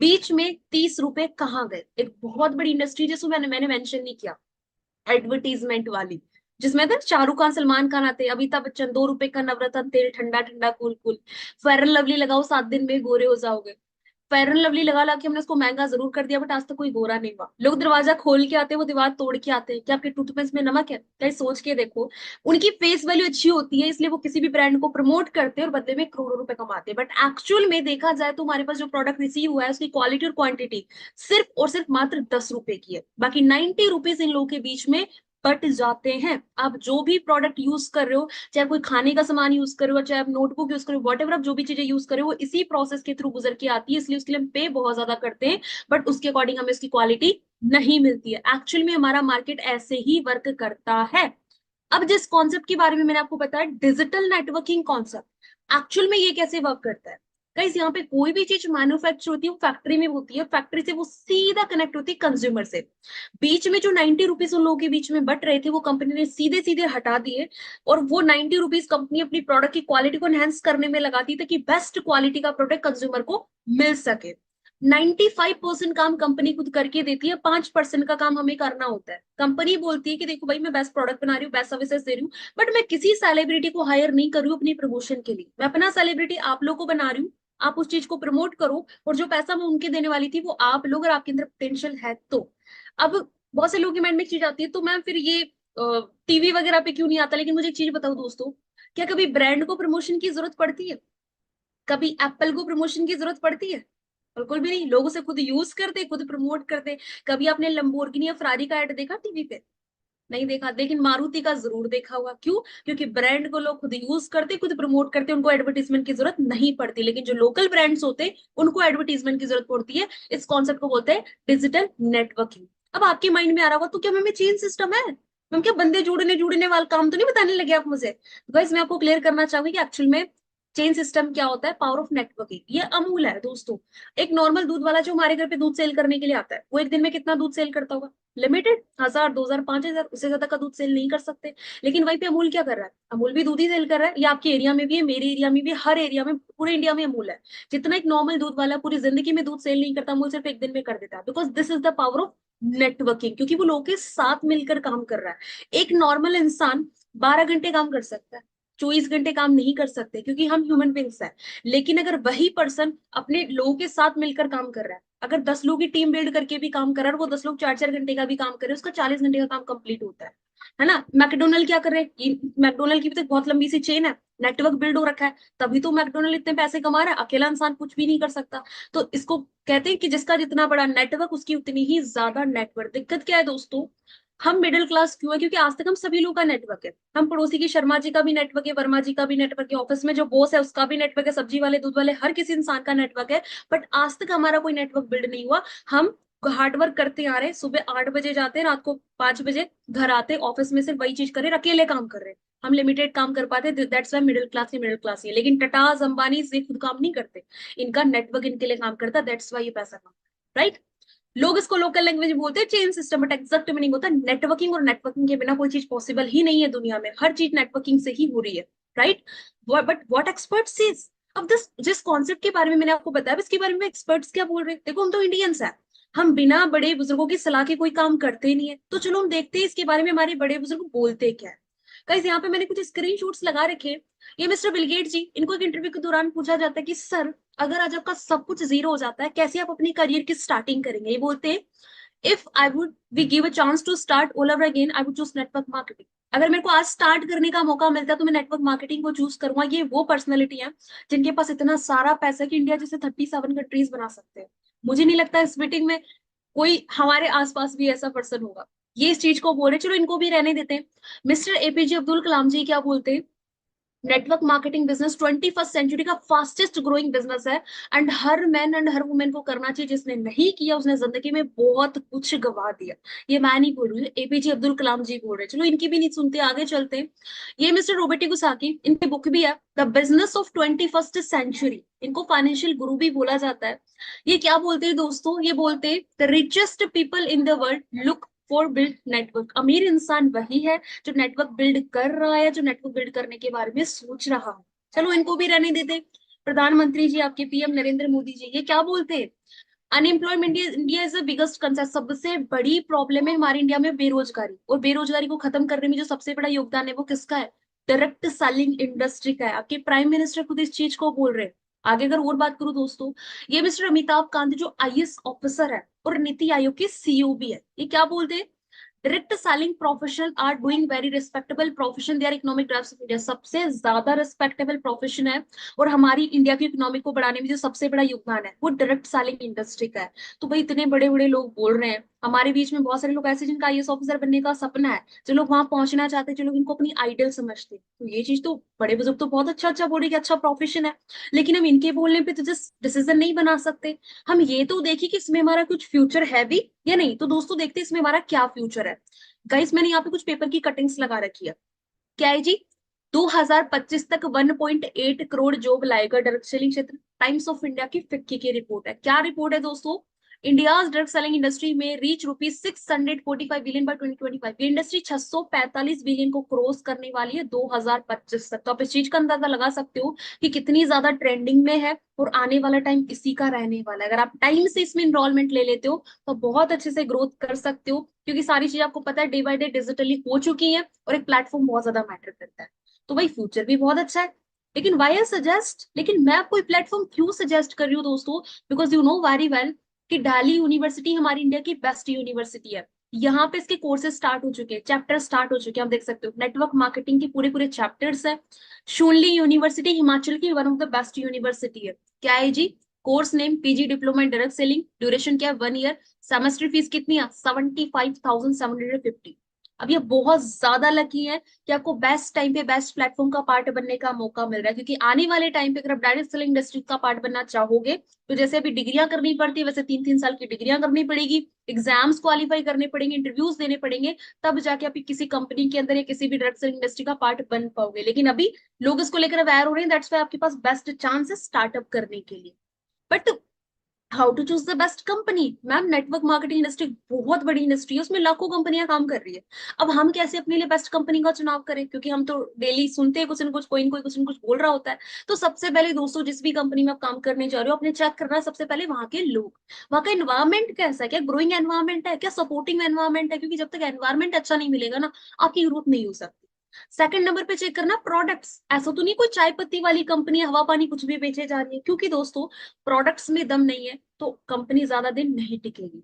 बीच में 30 रुपए कहाँ गए? एक बहुत बड़ी इंडस्ट्री जिसको मैंने मैंने मेंशन नहीं किया, एडवर्टीजमेंट वाली, जिसमें था शाहरुख खान, सलमान खान आते, अमिताभ बच्चन, 2 रुपए का नवरत्न तेल, ठंडा ठंडा cool cool, fair and lovely लगाओ 7 दिन में गोरे हो जाओगे। फेयर एंड लवली लगा ला के हमने उसको महंगा जरूर कर दिया, बट आज तक कोई गोरा नहीं हुआ। लोग दरवाजा खोल के आते हैं, वो दीवार तोड़ के आते हैं, क्या आपके टूथपेस्ट में नमक है? क्या सोच के देखो। उनकी फेस वैल्यू अच्छी होती है इसलिए वो किसी भी ब्रांड को प्रमोट करते हैं और बदले में करोड़ों रुपए कमाते हैं, बट एक्चुअल में देखा जाए तो हमारे पास जो प्रोडक्ट रिसीव हुआ है उसकी क्वालिटी और क्वांटिटी सिर्फ और सिर्फ मात्र 10 रुपए की है, बाकी 90 रुपीज इन लोगों के बीच में बट जाते हैं। आप जो भी प्रोडक्ट यूज कर रहे हो, चाहे कोई खाने का सामान यूज कर रहे हो, चाहे आप नोटबुक यूज कर रहे हो, वॉट एवर आप जो भी चीजें यूज कर रहे हो वो इसी प्रोसेस के थ्रू गुजर के आती है, इसलिए उसके लिए हम पे बहुत ज्यादा करते हैं, बट उसके अकॉर्डिंग हमें उसकी क्वालिटी नहीं मिलती है। एक्चुअल में हमारा मार्केट ऐसे ही वर्क करता है। अब जिस कॉन्सेप्ट के बारे में मैंने आपको बताया डिजिटल नेटवर्किंग कॉन्सेप्ट, एक्चुअल में ये कैसे वर्क करता है? गाइस यहाँ पे कोई भी चीज मैन्युफैक्चर होती है वो फैक्ट्री में होती है, फैक्ट्री से वो सीधा कनेक्ट होती है कंज्यूमर से। बीच में जो 90 रुपीज उन लोगों के बीच में बट रहे थे वो कंपनी ने सीधे सीधे हटा दिए, और वो 90 रुपीज कंपनी अपनी प्रोडक्ट की क्वालिटी को एनहेंस करने में लगाती ताकि बेस्ट क्वालिटी का प्रोडक्ट कंज्यूमर को मिल सके। 95% काम कंपनी खुद करके देती है, 5% का काम हमें करना होता है। कंपनी बोलती है कि देखो भाई मैं बेस्ट प्रोडक्ट बना रही हूँ, बेस्ट सर्विसेज दे रही हूँ, बट मैं किसी सेलिब्रिटी को हायर नहीं कर रही हूँ अपनी प्रमोशन के लिए, मैं अपना सेलिब्रिटी आप लोग को बना रही हूँ, आप उस चीज को प्रमोट करो, और जो पैसा मैं उनके देने वाली थी वो आप लोग, और आपके अंदर पोटेंशियल है तो। अब बहुत से लोगों के माइंड में एक चीज आती है, तो मैम फिर ये टीवी वगैरह पे क्यों नहीं आता? लेकिन मुझे एक चीज बताओ दोस्तों, क्या कभी ब्रांड को प्रमोशन की जरूरत पड़ती है? कभी एप्पल को प्रमोशन की जरूरत पड़ती है? बिल्कुल भी नहीं, लोग उसे खुद यूज करते, खुद प्रमोट करते। कभी आपने लंबोर्गिनी या फरारी का ऐड देखा टीवी पे? नहीं देखा, लेकिन मारुति का जरूर देखा होगा। क्यों? क्योंकि ब्रांड को लोग खुद यूज करते, खुद प्रमोट करते, उनको एडवर्टीजमेंट की जरूरत नहीं पड़ती। लेकिन जो लोकल ब्रांड्स होते उनको एडवर्टीजमेंट की जरूरत पड़ती है। इस कॉन्सेप्ट को बोलते हैं डिजिटल नेटवर्किंग। अब आपके माइंड में आ रहा होगा तो क्या मैम चेन सिस्टम है? मैम क्या बंदे जोड़ने जुड़ने वाला काम तो नहीं बताने लगे आप मुझे? गाइस मैं आपको क्लियर करना चाहूंगी कि एक्चुअल में चेन सिस्टम क्या होता है, पावर ऑफ नेटवर्किंग। ये अमूल है दोस्तों। एक नॉर्मल दूध वाला जो हमारे घर पे दूध सेल करने के लिए आता है, वो एक दिन में कितना दूध सेल करता होगा? लिमिटेड, 1000 2000 5000, उससे ज्यादा का दूध सेल नहीं कर सकते। लेकिन वहीं पे अमूल क्या कर रहा है? अमूल भी दूध ही सेल कर रहा है। ये आपके एरिया में भी है, मेरे एरिया में भी है, हर एरिया में, पूरे इंडिया में अमूल है। जितना एक नॉर्मल दूध वाला पूरी जिंदगी में दूध सेल नहीं करता, अमूल सिर्फ एक दिन में कर देता है। Because this is the power of networking, क्योंकि वो लोगों के साथ मिलकर काम कर रहा है। एक नॉर्मल इंसान 12 घंटे काम कर सकता है, 24 घंटे काम नहीं कर सकते, क्योंकि हम ह्यूमन बींग्स हैं। लेकिन अगर वही पर्सन अपने लोगों के साथ मिलकर काम कर रहा है, अगर 10 लोगों की टीम बिल्ड करके भी काम कर रहा है, और वो 10 लोग 4 4 घंटे का भी काम कर रहे हैं, उसका 40 घंटे का काम कंप्लीट होता है ना? मैकडोनल्ड क्या कर रहे हैं? मैकडोनल्ड की भी तो बहुत लंबी सी चेन है, नेटवर्क बिल्ड हो रखा है, तभी तो मैकडोनल्ड इतने पैसे कमा रहा है। अकेला इंसान कुछ भी नहीं कर सकता। तो इसको कहते हैं कि जिसका जितना बड़ा नेटवर्क उसकी उतनी ही ज्यादा नेटवर्क। दिक्कत क्या है दोस्तों? हम मिडिल क्लास क्यों है? क्योंकि आज तक हम सभी लोगों का नेटवर्क है। हम पड़ोसी की शर्मा जी का भी नेटवर्क है, वर्मा जी का भी नेटवर्क है, ऑफिस में जो बॉस है उसका भी नेटवर्क है, सब्जी वाले दूध वाले, हर किसी इंसान का नेटवर्क है। बट आज तक हमारा कोई नेटवर्क बिल्ड नहीं हुआ। हम हार्ड वर्क करते आ रहे हैं, सुबह 8 बजे जाते हैं, रात को 5 बजे घर आते हैं, ऑफिस में सिर्फ वही चीज कर रहे हैं, अकेले काम कर रहे हैं। हम लिमिटेड काम कर पाते, दैट्स वाई मिडिल क्लास ही है। लेकिन टाटाज अंबानी से खुद काम नहीं करते, इनका नेटवर्क इनके लिए काम करता, दैट्स वाई ये पैसा काम, राइट? लोग इसको लोकल लैंग्वेज में बोलते हैं chain system, but exact meaning होता है नेटवर्किंग। और नेटवर्किंग के बिना कोई चीज पॉसिबल ही नहीं है दुनिया में, हर चीज नेटवर्किंग से ही हो रही है, right? But what expert says, अब जिस कॉन्सेप्ट के बारे में मैंने आपको बताया, इसके बारे में एक्सपर्ट्स क्या बोल रहे हैं? देखो हम तो इंडियंस हैं, हम बिना बड़े बुजुर्गों की सलाह के कोई काम करते ही नहीं है। तो चलो हम देखते हैं इसके बारे में हमारे बड़े बुजुर्ग बोलते क्या है। गाइस यहाँ पे मैंने कुछ स्क्रीनशॉट्स लगा रखे हैं। ये मिस्टर बिलगेट जी, इनको एक इंटरव्यू के दौरान पूछा जाता है कि सर, अगर आज आपका सब कुछ जीरो हो जाता है, कैसे आप अपनी करियर की स्टार्टिंग करेंगे? ये बोलते हैं, if I would be give a chance to start all over again, I would choose network marketing. अगर मेरे को आज स्टार्ट करने का मौका मिलता है तो मैं नेटवर्क मार्केटिंग को चूज करूंगा। ये वो पर्सनैलिटी है जिनके पास इतना सारा पैसा है कि इंडिया जैसे 37 कंट्रीज बना सकते हैं। मुझे नहीं लगता इस मीटिंग में कोई हमारे आसपास भी ऐसा पर्सन होगा। ये इस चीज को बोल रहे, चलो इनको भी रहने देते हैं। मिस्टर एपीजे अब्दुल कलाम जी क्या बोलते हैं? Network marketing business 21st century का फास्टेस्ट ग्रोइंग बिजनेस है, एंड हर मैन एंड हर वुमेन को करना चाहिए। जिसने नहीं किया उसने जिंदगी में बहुत कुछ गवा दिया। ये मैं नहीं बोल रही हूँ, एपीजे अब्दुल कलाम जी बोल रहे हैं। चलो इनकी भी नहीं सुनते, आगे चलते हैं। ये मिस्टर रोबर्ट कियोसाकी, इनकी बुक भी है the business of 21st century. इनको फाइनेंशियल गुरु भी बोला जाता है। ये क्या बोलते हैं दोस्तों? ये बोलते हैं the richest people in the world look for build network. अमीर इंसान वही है जो नेटवर्क बिल्ड कर रहा है, जो नेटवर्क बिल्ड करने के बारे में सोच रहा है। चलो इनको भी रहने देते। प्रधानमंत्री जी आपके पीएम नरेंद्र मोदी जी, ये क्या बोलते हैं? Unemployment India is the biggest concern. सबसे बड़ी प्रॉब्लम है हमारे इंडिया में बेरोजगारी, और बेरोजगारी को खत्म करने में जो सबसे बड़ा योगदान है वो किसका है? डायरेक्ट सेलिंग इंडस्ट्री का है। आपके प्राइम मिनिस्टर खुद इस चीज को बोल रहे हैं। आगे अगर और बात करूं दोस्तों, ये मिस्टर अमिताभ कांत जो आईएएस ऑफिसर है और नीति आयोग के सीईओ भी है, ये क्या बोलते हैं? Direct selling professional are doing very respectable profession, they are economic drivers of India. सबसे ज्यादा रिस्पेक्टेबल प्रोफेशन है, और हमारी इंडिया की इकोनॉमी को बढ़ाने में जो सबसे बड़ा योगदान है वो डायरेक्ट सेलिंग इंडस्ट्री का है। तो भाई इतने बड़े बड़े लोग बोल रहे हैं, हमारे बीच में बहुत सारे लोग ऐसे जिनका आईएएस ऑफिसर बनने का सपना है, जो लोग वहां पहुंचना चाहते हैं, जो लोग इनको अपनी आइडल समझते हैं। तो ये चीज तो बड़े बुजुर्ग तो बहुत अच्छा अच्छा बोल रहे कि अच्छा प्रोफेशन है, लेकिन हम इनके बोलने पे तो जस्ट डिसीजन नहीं बना सकते। हम ये तो देखिए कि इसमें हमारा कुछ फ्यूचर है भी या नहीं। तो दोस्तों देखते हैं इसमें हमारा क्या फ्यूचर है। गाइस मैंने यहाँ पे कुछ पेपर की कटिंग्स लगा रखी है। क्या है जी? 2025 तक 1.8 करोड़ जॉब लाएगा ड्रग सेलिंग क्षेत्र। टाइम्स ऑफ इंडिया की फिक्की की रिपोर्ट है। क्या रिपोर्ट है दोस्तों? इंडियाज ड्रग सेलिंग इंडस्ट्री में रीच रुपीज 645 बिलियन बाय 2025। ये इंडस्ट्री 645 बिलियन को क्रॉस करने वाली है 2025 तक। तो आप इस चीज का अंदाजा लगा सकते हो कि कितनी ज्यादा ट्रेंडिंग में है और आने वाला टाइम इसी का रहने वाला है। अगर आप टाइम से इसमें इनरोलमेंट ले लेते हो तो बहुत अच्छे से ग्रोथ कर सकते हो, क्योंकि सारी चीजें आपको पता है डे बाय डे डिजिटली हो चुकी है और एक प्लेटफॉर्म बहुत ज्यादा मैटर करता है। तो भाई फ्यूचर भी बहुत अच्छा है। लेकिन वाई आई सजेस्ट, लेकिन मैं आपको प्लेटफॉर्म क्यों सजेस्ट कर रही हूँ दोस्तों? Because you know very well कि दिल्ली यूनिवर्सिटी हमारी इंडिया की बेस्ट यूनिवर्सिटी है। यहाँ पे इसके कोर्सेज स्टार्ट हो चुके हैं, चैप्टर स्टार्ट हो चुके हैं। आप देख सकते हो नेटवर्क मार्केटिंग के पूरे पूरे चैप्टर्स है। शूनली यूनिवर्सिटी हिमाचल की one of the best university है। क्या है जी? Course name PG diploma in direct selling. Duration क्या है? 1 ईयर। सेमेस्टर फीस कितनी है? 75,750। अब ये बहुत ज्यादा लकी है कि आपको बेस्ट टाइम पे बेस्ट प्लेटफॉर्म का पार्ट बनने का मौका मिल रहा है, क्योंकि आने वाले टाइम पे अगर आप डायरेक्ट सेलिंग इंडस्ट्री का पार्ट बनना चाहोगे तो जैसे अभी डिग्रियां करनी पड़ती है वैसे 3-3 साल की डिग्रियां करनी पड़ेगी, एग्जाम्स क्वालिफाई करने पड़ेंगे, इंटरव्यूज देने पड़ेंगे, तब जाके आप किसी कंपनी के अंदर या किसी भी डायरेक्ट सेलिंग इंडस्ट्री का पार्ट बन पाओगे। लेकिन अभी लोग इसको लेकर अवेयर हो रहे हैं, दैट्स वाई आपके पास बेस्ट चांस है स्टार्टअप करने के लिए। But how to choose the best company? Ma'am network marketing industry बहुत बड़ी इंडस्ट्री है, उसमें लाखों कंपनियां काम कर रही है। अब हम कैसे अपने लिए बेस्ट कंपनी का चुनाव करें? क्योंकि हम तो डेली सुनते हैं कुछ न कुछ, कोई न कोई कुछ न कुछ बोल रहा होता है। तो सबसे पहले दोस्तों, जिस भी कंपनी में आप काम करने जा रहे हो, अपने चेक करना है सबसे पहले वहां के लोग, वहां का एनवायरमेंट कैसा है, क्या ग्रोइंग एनवायरमेंट है, क्या सपोर्टिंग एनवायरमेंट है, क्योंकि जब तक एनवायरमेंट अच्छा नहीं मिलेगा ना, आपकी ग्रोथ नहीं हो सकती। सेकंड नंबर पे चेक करना प्रोडक्ट्स। ऐसा तो नहीं कोई चाय पत्ती वाली कंपनी हवा पानी कुछ भी बेचे जा रही है, क्योंकि दोस्तों प्रोडक्ट्स में दम नहीं है तो कंपनी ज्यादा दिन नहीं टिकेगी।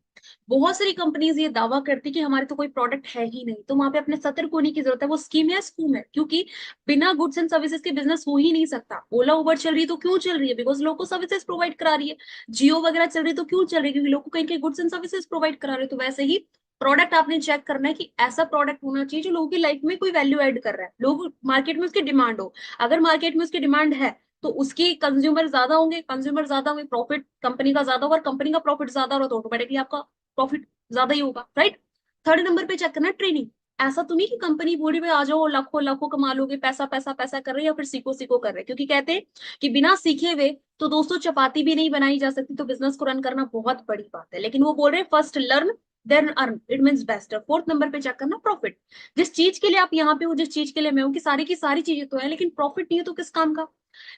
बहुत सारी कंपनीज ये दावा करती कि हमारे तो कोई प्रोडक्ट है ही नहीं, तो वहां पे अपने सतर्क होने की जरूरत है। वो स्कीम है, स्कूम है, क्योंकि बिना गुड्स एंड सर्विसेज के बिजनेस हो ही नहीं सकता। ओला उबर चल रही है तो क्यों चल रही है? बिकॉज लोगों को सर्विसेज प्रोवाइड करा रही है। जियो वगैरह चल रही है तो क्यों चल रही है? क्योंकि लोगों को कहीं कहीं गुड्स एंड सर्विसेज प्रोवाइड करा रहे हैं। तो वैसे ही प्रोडक्ट आपने चेक करना है कि ऐसा प्रोडक्ट होना चाहिए जो लोगों की लाइफ में कोई वैल्यू ऐड कर रहा है, लोग मार्केट में उसकी डिमांड हो। अगर मार्केट में उसकी डिमांड है तो उसकी कंज्यूमर ज्यादा होंगे, कंज्यूमर ज्यादा होंगे, प्रॉफिट कंपनी का ज्यादा होगा, और कंपनी का प्रॉफिट ज्यादा होगा तो ऑटोमेटिकली आपका प्रॉफिट ज्यादा ही होगा, राइट? थर्ड नंबर पे चेक करना ट्रेनिंग। ऐसा तो नहीं कि कंपनी बोली में आ जाओ लाखों लाखों कमा लोगे, पैसा पैसा पैसा कर रहे हैं या फिर सीखो सीखो कर रहे हैं, क्योंकि कहते हैं कि बिना सीखे हुए तो दोस्तों चपाती भी नहीं बनाई जा सकती। तो बिजनेस को रन करना बहुत बड़ी बात है, लेकिन वो बोल रहे हैं first learn then earn, it means best. Fourth number पे चेक करना प्रॉफिट। जिस चीज के लिए आप यहाँ पे हो, जिस चीज के लिए मैं हूँ, कि सारी की सारी चीजें तो है लेकिन प्रॉफिट नहीं है तो किस काम का?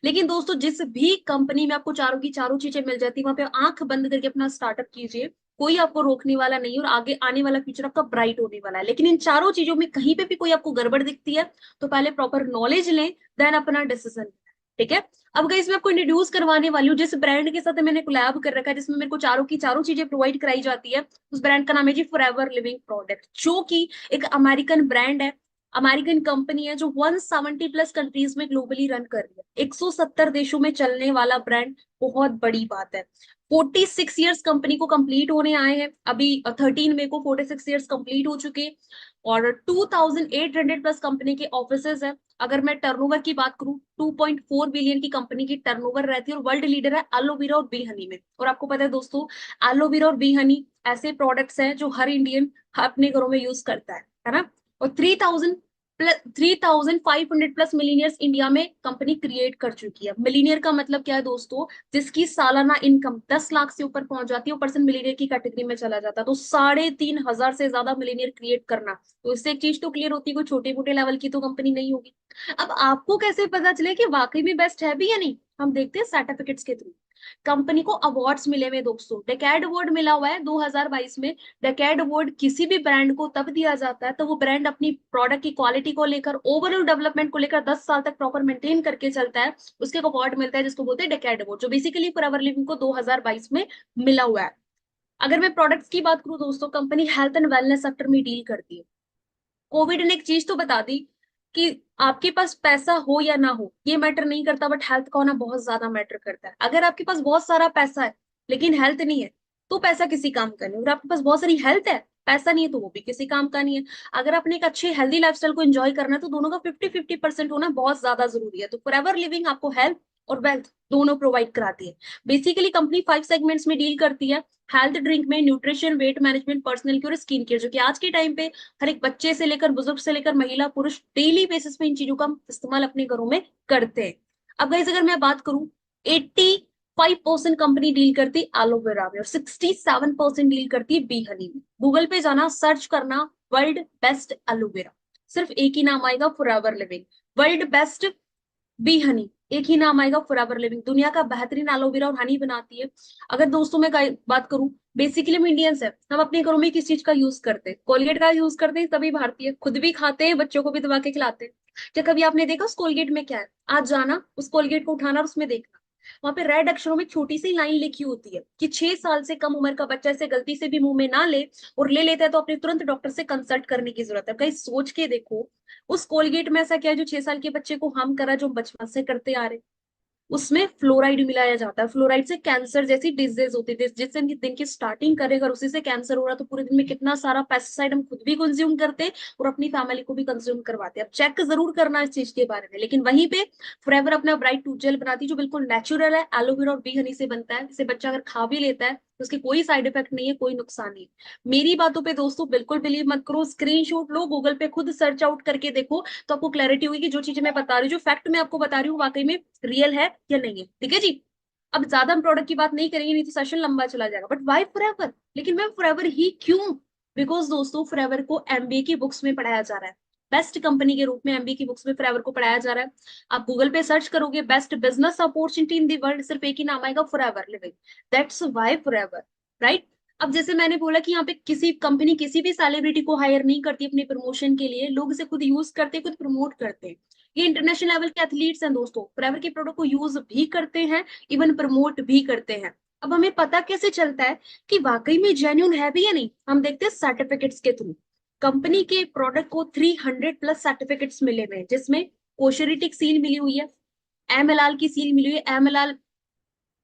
लेकिन दोस्तों जिस भी कंपनी में आपको चारों की चारों चीजें मिल जाती है, वहां पे आंख बंद करके अपना स्टार्टअप कीजिए। कोई आपको रोकने वाला नहीं है और आगे आने वाला फ्यूचर आपका ब्राइट होने वाला है। लेकिन इन चारों चीजों में कहीं पे भी कोई आपको गड़बड़ दिखती है तो पहले प्रॉपर नॉलेज लें, देन अपना डिसीजन। ठीक है? अब गाइस मैं आपको इंट्रोड्यूस करवाने वाली हूँ जिस ब्रांड के साथ मैंने कोलैब कर रखा है, जिसमें मेरे को चारों की चारों चीजें प्रोवाइड कराई जाती है। उस ब्रांड का नाम है जी फॉरएवर लिविंग प्रोडक्ट, जो कि एक अमेरिकन ब्रांड है, अमेरिकन कंपनी है, जो 170 प्लस कंट्रीज में ग्लोबली रन कर रही है, 170 देशों में चलने वाला ब्रांड। बहुत बड़ी बात है। 46 ईयर्स कंपनी को कंप्लीट होने आए हैं, अभी 13 मई को 46 ईयर्स कंप्लीट हो चुके हैं, और 2800 प्लस कंपनी के ऑफिसेज है। अगर मैं टर्नओवर की बात करूं, 2.4 बिलियन की कंपनी की टर्नओवर रहती है, और वर्ल्ड लीडर है एलोवेरा और बी हनी में। और आपको पता है दोस्तों, एलोवेरा और बी हनी ऐसे प्रोडक्ट्स हैं जो हर इंडियन अपने घरों में यूज करता है ना? और 3,500 प्लस मिलीनियर्स इंडिया में कंपनी क्रिएट कर चुकी है। मिलीनियर का मतलब क्या है दोस्तों? जिसकी सालाना इनकम 10 लाख से ऊपर पहुंच जाती है, वो पर्सन मिलीनियर की कैटेगरी में चला जाता है। तो 3,500 से ज्यादा मिलीनियर क्रिएट करना, तो इससे एक चीज तो क्लियर होती है, कोई छोटे मोटे लेवल की तो कंपनी नहीं होगी। अब आपको कैसे पता चले कि वाकई में बेस्ट है भी या नहीं? हम देखते हैं सर्टिफिकेट्स के थ्रू। कंपनी को अवार्ड्स मिले हुए दोस्तों, डेकेड अवार्ड मिला हुआ है 2022 में। डेकेड अवार्ड किसी भी ब्रांड को तब दिया जाता है तो वो ब्रांड अपनी प्रोडक्ट की क्वालिटी को लेकर, ओवरऑल डेवलपमेंट को लेकर 10 साल तक प्रॉपर मेंटेन करके चलता है, उसके अवार्ड मिलता है जिसको बोलते हैं डेकेड अवार्ड, जो बेसिकली फॉरएवर लिविंग को 2022 में मिला हुआ है। अगर मैं प्रोडक्ट्स की बात करूं दोस्तों, company health and wellness sector में डील करती है। कोविड ने एक चीज तो बता दी कि आपके पास पैसा हो या ना हो ये मैटर नहीं करता, बट हेल्थ का होना बहुत ज्यादा मैटर करता है। अगर आपके पास बहुत सारा पैसा है लेकिन हेल्थ नहीं है तो पैसा किसी काम का नहीं। अगर आपके पास बहुत सारी हेल्थ है, पैसा नहीं है, तो वो भी किसी काम का नहीं है। अगर आपने एक अच्छे हेल्दी लाइफस्टाइल को एंजॉय करना है तो दोनों का 50-50% होना बहुत ज्यादा जरूरी है। तो फॉरएवर लिविंग आपको हेल्थ और वेल्थ दोनों प्रोवाइड कराती है। बेसिकली कंपनी 5 सेगमेंट्स में डील करती है, हेल्थ ड्रिंक में, nutrition, weight management, personal care और स्किन केयर, जो कि आज के टाइम पे हर एक बच्चे से लेकर बुजुर्ग से लेकर महिला पुरुष डेली बेसिस पे इन चीजों का इस्तेमाल अपने घरों में करते हैं। अब गाइस अगर मैं बात करूं, 85% कंपनी डील करती है एलोवेरा में और 67% डील करती है बी हनी में। गूगल पे जाना, सर्च करना वर्ल्ड बेस्ट एलोवेरा, सिर्फ एक ही नाम आएगा, forever living. World best B Honey, एक ही नाम आएगा, फॉरएवर लिविंग। दुनिया का बेहतरीन एलोवेरा और हनी बनाती है। अगर दोस्तों मैं बात करूं, बेसिकली हम इंडियंस है, हम अपने घरों में किस चीज का यूज करते हैं? कोलगेट का यूज करते हैं, सभी भारतीय खुद भी खाते हैं, बच्चों को भी दबा के खिलाते हैं। क्या कभी आपने देखा उस कोलगेट में क्या है? आज जाना, उस कोलगेट को उठाना और उसमें देखना, वहां पे रेड अक्षरों में छोटी सी लाइन लिखी होती है कि 6 साल से कम उम्र का बच्चा इसे गलती से भी मुंह में ना ले, और ले लेता है तो अपने तुरंत डॉक्टर से कंसल्ट करने की जरूरत है। कहीं सोच के देखो, उस कोलगेट में ऐसा क्या है जो 6 साल के बच्चे को हार्म कर रहा है, जो हम बचपन से करते आ रहे। उसमें फ्लोराइड मिलाया जाता है। फ्लोराइड से कैंसर जैसी डिजीज होती है, जिससे हम दिन की स्टार्टिंग करें, अगर उसी से कैंसर हो रहा तो पूरे दिन में कितना सारा पेस्टिसाइड हम खुद भी कंज्यूम करते हैं और अपनी फैमिली को भी कंज्यूम करवाते हैं। अब चेक जरूर करना इस चीज के बारे में। लेकिन वहीं पे फॉरएवर अपना ब्राइट टूथ जेल बनाती है जो बिल्कुल नेचुरल है, एलोवेरा और बी हनी से बनता है। इसे बच्चा अगर खा भी लेता है तो उसके कोई साइड इफेक्ट नहीं है, कोई नुकसान नहीं। मेरी बातों पे दोस्तों बिल्कुल बिलीव मत करो, स्क्रीनशॉट लो, गूगल पे खुद सर्च आउट करके देखो, तो आपको क्लैरिटी होगी कि जो चीजें मैं बता रही हूँ, जो फैक्ट मैं आपको बता रही हूँ, वाकई में रियल है या नहीं है। ठीक है जी। अब ज्यादा हम प्रोडक्ट की बात नहीं करेंगे, नहीं तो सेशन लंबा चला जाएगा। But why forever? लेकिन मैम फॉरएवर ही क्यों? बिकॉज दोस्तों फॉरएवर को एमबीए की बुक्स में पढ़ाया जा रहा है, बेस्ट कंपनी के रूप में एमबीए की बुक्स में फॉरएवर को पढ़ाया जा रहा है। आप गूगल पे सर्च करोगे best business opportunity in the world, सिर्फ एक ही नाम आएगा, forever living. That's why forever, right. अब जैसे मैंने बोला कि यहाँ पे किसी कंपनी किसी भी सेलिब्रिटी को हायर नहीं करती अपने प्रमोशन के लिए, लोग इसे खुद यूज करते, खुद प्रमोट करते हैं। ये इंटरनेशनल लेवल के एथलीट्स हैं दोस्तों, फॉरएवर के प्रोडक्ट को यूज भी करते हैं, इवन प्रमोट भी करते हैं। अब हमें पता कैसे चलता है कि वाकई में जेन्यून है भी या नहीं? हम देखते हैं सर्टिफिकेट्स के थ्रू। कंपनी के प्रोडक्ट को 300 प्लस सर्टिफिकेट्स मिले हुए हैं, जिसमें कोशरिटिक सील मिली हुई है, एमएलआर की सील मिली हुई है। एमएलआर